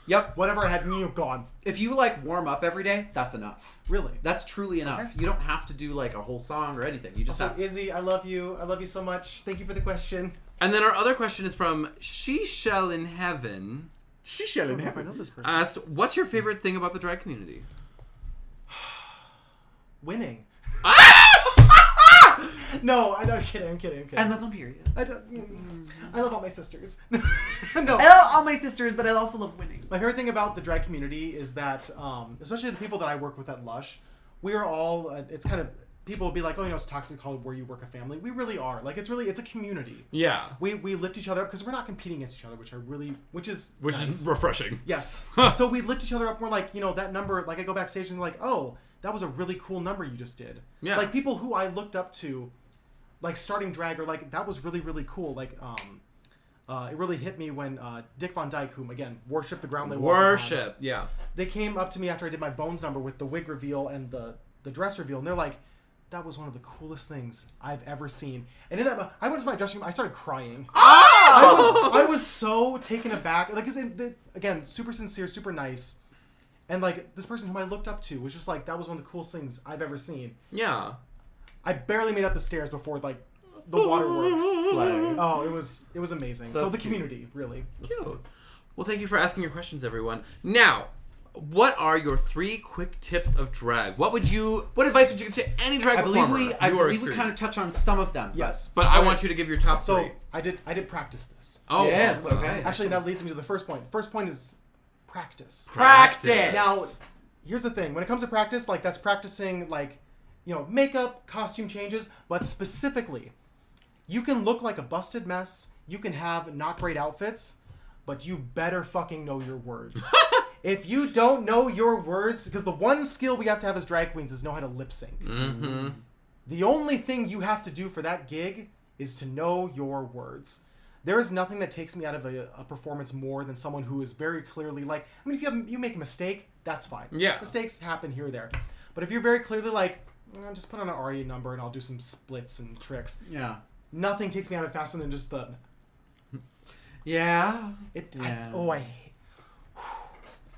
Yep. whatever I had, gone. If you warm up every day, that's enough. Really. That's truly enough. Okay. You don't have to do a whole song or anything. You just So have. Izzy, I love you. I love you so much. Thank you for the question. And then our other question is from She Shall in Heaven. She shall I don't know if I know this person. Asked, "What's your favorite thing about the drag community?" Winning. No, I'm kidding. And that's on period. I love all my sisters. No. I love all my sisters, but I also love winning. My favorite thing about the drag community is that, especially the people that I work with at Lush, we are all, it's kind of, people will be like, oh, it's toxic called where you work a family. We really are. It's a community. Yeah. We lift each other up because we're not competing against each other, which is Which nice. is refreshing. Yes. So we lift each other up. We're like, that number, I go backstage and like, oh, that was a really cool number you just did. Yeah. Like people who I looked up to, starting drag or that was really, really cool. It really hit me when Dick Von Dyke, whom again, worship the ground they walk upon, Worship. Yeah. they came up to me after I did my Bones number with the wig reveal and the dress reveal, and they're like, that was one of the coolest things I've ever seen. And in that, I went to my dressing room, I started crying. Oh! I was so taken aback. Again, super sincere, super nice. And this person whom I looked up to was just that was one of the coolest things I've ever seen. Yeah. I barely made up the stairs before like the waterworks. Slay. Oh, it was amazing. That's so the cute. community, really. Cute. Well, thank you for asking your questions, everyone. Now, what are your 3 quick tips of drag? What advice would you give to any drag I believe performer? we Your kind of experience. touch on some of them. Yes. But I want you to give your top 3. So I did practice this. Oh, Yes, okay. Actually, that leads me to the first point. The first point is practice. Practice. Now, here's the thing. When it comes to practice, like that's practicing like, makeup, costume changes, but specifically, you can look like a busted mess. You can have not great outfits, but you better fucking know your words. If you don't know your words, because the one skill we have to have as drag queens is know how to lip sync. Mm-hmm. The only thing you have to do for that gig is to know your words. There is nothing that takes me out of a performance more than someone who is very clearly like, I mean, if you make a mistake, that's fine. Yeah. Mistakes happen here or there. But if you're very clearly like, just put on an aria number and I'll do some splits and tricks. Yeah. Nothing takes me out of it faster than just the... Yeah. I hate...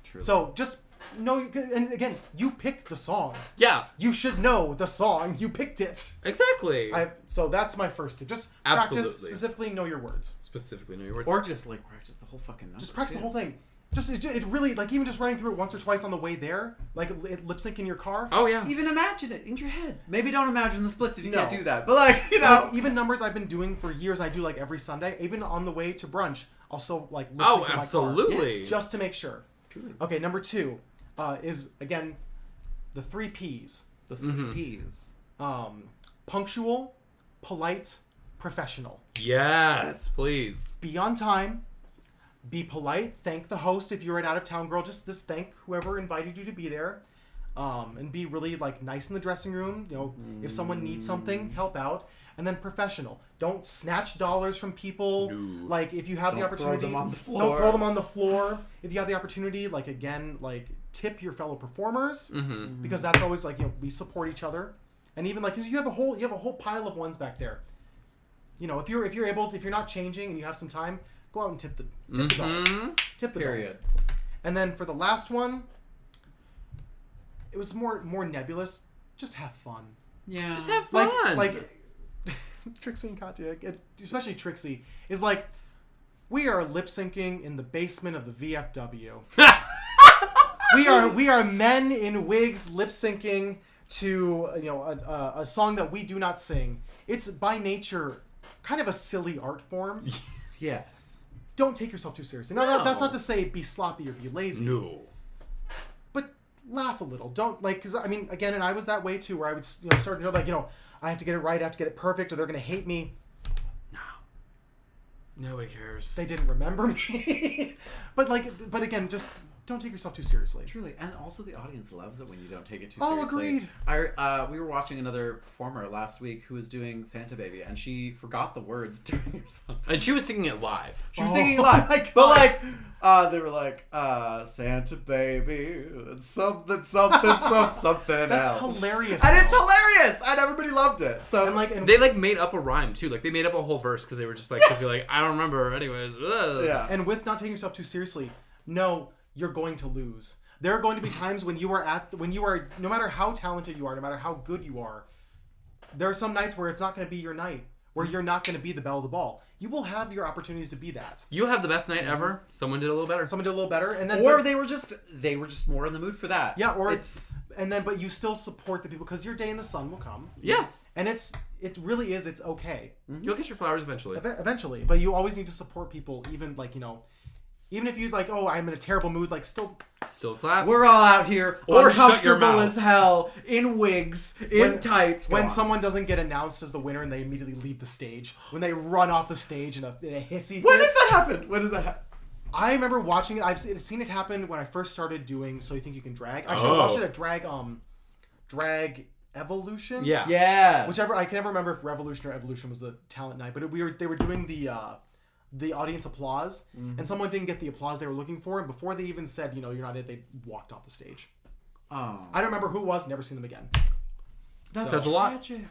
True. So just know, and again, you picked the song. Yeah, You should know the song. You picked it. exactly. So that's my first tip. Just Absolutely. practice, specifically know your words. Specifically know your words. Or just like practice the whole fucking number. Just practice the whole thing. It really, like, even just running through it once or twice on the way there, like lip sync in your car. Oh, yeah. Even imagine it in your head. Maybe don't imagine the splits if you No. can't do that. But like, Like, even numbers I've been doing for years, I do like every Sunday. Even on the way to brunch, I'll still like lip sync Oh, in my car. absolutely. Yes, just to make sure. Truly. Okay, number 2 is, again, the 3 Ps. The 3 Ps. Punctual, polite, professional. Yes, please. Be on time. Be polite. Thank the host if you're an out-of-town girl. Just thank whoever invited you to be there. And be really like nice in the dressing room. If someone needs something, help out. And then professional. Don't snatch dollars from people. No. Like if you have the Don't throw opportunity, them on the floor. Don't throw them on the floor. If you have the opportunity, like again, like tip your fellow performers because that's always like we support each other. And even like 'cause you have a whole pile of ones back there. If you're able to, if you're not changing and you have some time, go out and tip the dolls. Tip the Period. dolls. And then for the last one, it was more nebulous. Just have fun. Yeah. Just have fun. Like Trixie and Katya, especially Trixie, is like, we are lip syncing in the basement of the VFW. we are men in wigs lip syncing to a song that we do not sing. It's by nature kind of a silly art form. Yes. Don't take yourself too seriously. Now, that's not to say be sloppy or be lazy. No. But laugh a little. Don't because I mean again, and I was that way too, where I would start to know I have to get it right, I have to get it perfect, or they're gonna hate me. No. Nobody cares. They didn't remember me. but again, just don't take yourself too seriously. Truly, and also the audience loves it when you don't take it too Oh, seriously. agreed. We were watching another performer last week who was doing Santa Baby, and she forgot the words during her song. And she was singing it live. She was Oh singing live, my God. but like they were like Santa Baby, and something something something That's else. hilarious, and though. it's hilarious, and everybody loved it. So And They made up a rhyme too. Like they made up a whole verse because they were just like, Yes. I don't remember. Anyways, ugh. yeah, and with not taking yourself too seriously, no, you're going to lose. There are going to be times when you are no matter how talented you are, no matter how good you are, there are some nights where it's not going to be your night, where you're not going to be the belle of the ball. You will have your opportunities to be that. You'll have the best night ever. Someone did a little better. Someone did a little better, and then or they were just more in the mood for that. yeah, or it's but you still support the people because your day in the sun will come. Yes. And it's okay You'll get your flowers eventually. eventually, but you always need to support people, even even if you like, oh, I'm in a terrible mood, like still Still clap. we're all out here Or shut your uncomfortable mouth. as hell in wigs, in tights. when Go on. someone doesn't get announced as the winner and they immediately leave the stage, when they run off the stage in a hissy When fit. does that happen? When does that happen? I remember watching it. I've seen it happen when I first started doing So You Think You Can Drag. Actually, I watched it at Drag Evolution. Yeah. Yeah. Whichever, I can never remember if Revolution or Evolution was the talent night, but they were doing the audience applause, and someone didn't get the applause they were looking for, and before they even said, you're not it, they walked off the stage. Oh. I don't remember who it was. Never seen them again. That's Says a lot. tragic.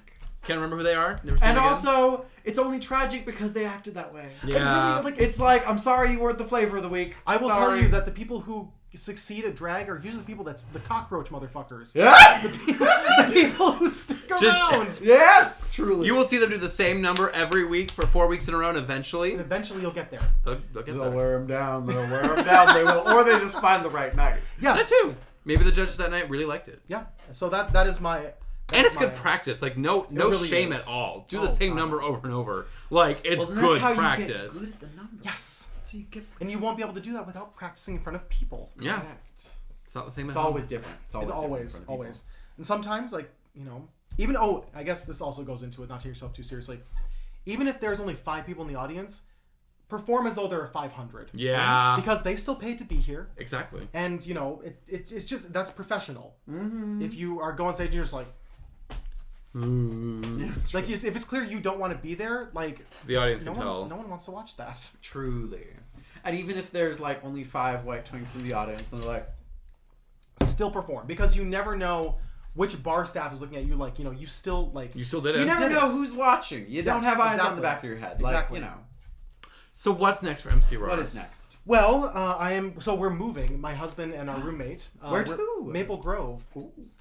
Can't remember who they are. Never seen And them again. also, it's only tragic because they acted that way. Yeah. Really, like, It's like, I'm sorry you weren't the flavor of the week. I will Sorry. tell you that the people who succeed at drag are usually the people that's the cockroach motherfuckers. Yeah. The people who stick around. Yes, truly. You will see them do the same number every week for 4 weeks in a row, and eventually And eventually you'll get there. they'll get They'll there. wear them down. They'll wear them down. They will, or they just find the right night. Yes. That too. Maybe the judges that night really liked it. Yeah. So that is my. And it's my- good practice. Like, no really shame is. at all. Do Oh, the same God. number over and over. Like, it's Well, then good that's how practice. You get good at the numbers. Yes. That's how you get. And you won't be able to do that without practicing in front of people. Yeah. Correct. It's not the same It's at home. always different. It's always It's different in always, front of people. always. And sometimes, like, even, I guess this also goes into it, not take yourself too seriously. Even if there's only 5 people in the audience, perform as though there are 500. Yeah. Because they still paid to be here. Exactly. And, it's just, that's professional. Mm-hmm. If you are going on stage and you're just like, like, if it's clear you don't want to be there, like, The audience no can tell. one wants to watch that. Truly. And even if there's like only 5 white twinks in the audience, and they're like, Still perform. Because you never know which bar staff is looking at you, like, you still, like... You still did it. you never did know it. who's watching. You don't Yes, have eyes on exactly. the back of your head. Exactly. Like, So what's next for M.c.Rawr? what is next? Well, so we're moving, my husband and our roommate. Where we're- to? Maple Grove.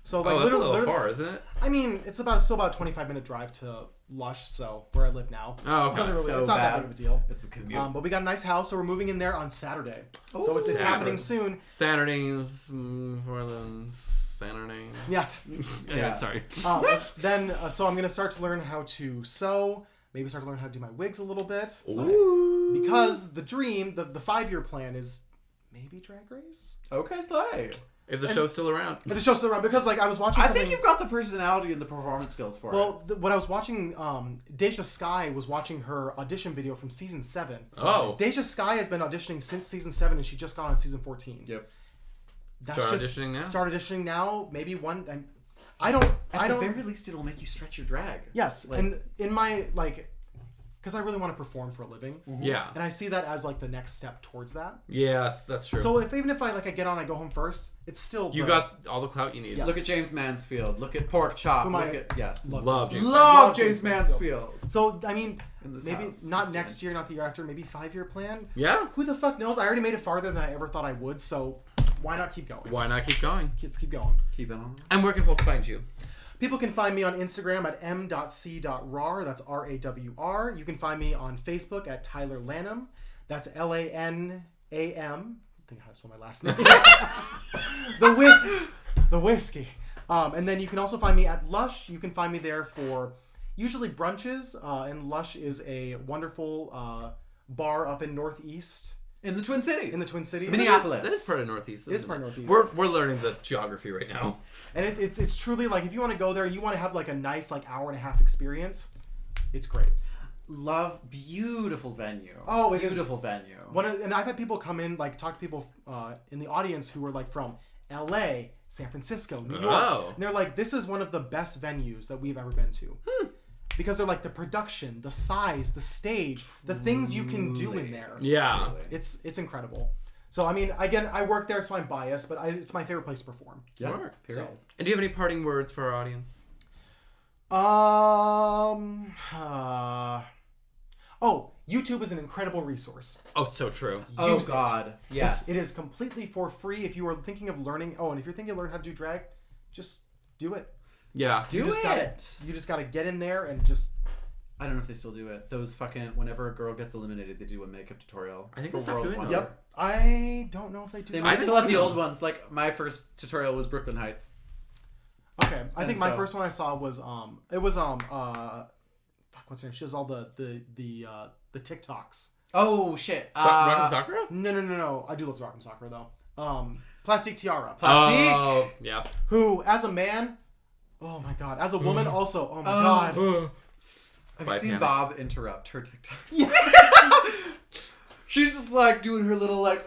So, Oh, like, that's a little literally, far, isn't it? I mean, it's still about a 25-minute drive to Lush, so where I live now. Oh, okay. Doesn't really, So it's not that bad. big of a deal. It's a commute. But we got a nice house, so we're moving in there on Saturday. So it's Saturday. happening soon. Saturdays, Saturday. Yes. Yeah, sorry. So I'm going to start to learn how to sew, maybe start to learn how to do my wigs a little bit. Ooh. Because the dream, the 5-year plan is maybe Drag Race? Okay, Slay. If the show's still around. But the show's still around, because, like, I was watching I something... think you've got the personality and the performance skills for it. Well, when I was watching, Deja Sky was watching her audition video from season 7. Oh. Deja Sky has been auditioning since season 7, and she just got on season 14. Yep. That's Start just, auditioning now? Start auditioning now. Maybe one. At the very least, it'll make you stretch your drag. Yes, Like- and in my because I really want to perform for a living. Yeah. And I see that as like the next step towards that. Yes, that's true. So even if I get on, I go home first. It's still You got all the clout you need. Yes. Look at James Mansfield. Look at Pork Chop. Whom Look I at yes. Love James Love James Mansfield. So I mean, In this maybe house, not this next year, not the year after. Maybe 5-year plan. Yeah? Who the fuck knows? I already made it farther than I ever thought I would. So why not keep going? Why not keep going? Let's keep going. Keep it on. And where can folks find you? People can find me on Instagram at m.c.rawr. That's R-A-W-R. You can find me on Facebook at Tyler Lanham. That's Lanam. I think I have to spell my last name. the whiskey. And then you can also find me at Lush. You can find me there for usually brunches. And Lush is a wonderful bar up in Northeast. In the Twin Cities. In the Twin Cities. Minneapolis. That is part of Northeast. It is isn't part of Northeast. We're learning the geography right now. And it's truly like if you want to go there and you want to have like a nice like hour and a half experience, it's great. Love, beautiful venue. Oh, it is. Beautiful venue. And I've had people come in, like talk to people in the audience who are like from LA, San Francisco, New York. Oh. And they're like, this is one of the best venues that we've ever been to. Because they're like the production, the size, the stage, the things you can do in there. Yeah. It's incredible. So I mean, again, I work there, so I'm biased, but it's my favorite place to perform. Yeah. Sure. So, And do you have any parting words for our audience? YouTube is an incredible resource. Oh, so true. Oh, Use it. God. Yes. It is completely for free. If you are thinking of learning, and if you're thinking of learning how to do drag, just do it. Yeah. Do you just it. You just gotta get in there and just. I don't know if they still do it. Those fucking, whenever a girl gets eliminated, they do a makeup tutorial. I think for they stopped World doing Wonder. that. Yep. I don't know if they do. They that. might haven't still have seen the them. old ones. Like, my first tutorial was Brooklyn Heights. Okay, I think my so- first one I saw was fuck, what's her name? She does all the TikToks. Oh, shit. Rock'em Sakura? No. I do love Rock'em Sakura though. Plastic Tiara. Plastique. Oh, yeah. Who, as a man, oh my god, as a woman also, oh my god. Have By you seen Panic. Bob interrupt her TikTok? Yes. She's just like doing her little like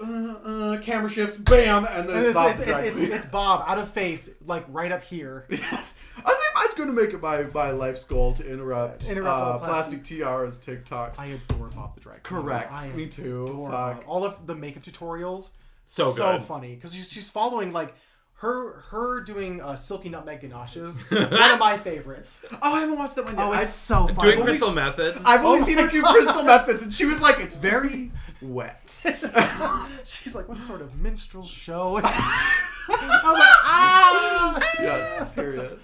camera shifts, bam, and then And it's Bob the drag queen. it's Bob out of face, like right up here. Yes. I think mine's going to make it my life's goal to interrupt all Plastic plastics. Tiara's TikToks. I adore Bob the drag queen. Correct. I Me too. adore Fuck. Bob. All of the makeup tutorials, So good. funny because she's following like her doing Silky Nutmeg Ganaches, one of my favorites. Oh, I haven't watched that one yet. Oh, it's so fun. Doing Crystal Methods. I've only Oh seen my her do God. Crystal Methods, and she was like, it's very wet. She's like, what sort of minstrel show? I was like, ah! Yes, period.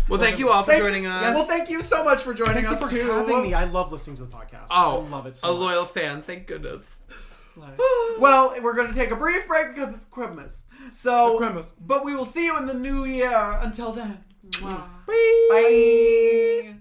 Well, thank you all for joining us. Well, thank you so much for joining Thank you us, for too. having me. I love listening to the podcast. Oh, I love it so a much. loyal fan. Thank goodness. Well, we're going to take a brief break because it's Christmas. So, Christmas. but we will see you in the new year. Until then. Mwah. Bye.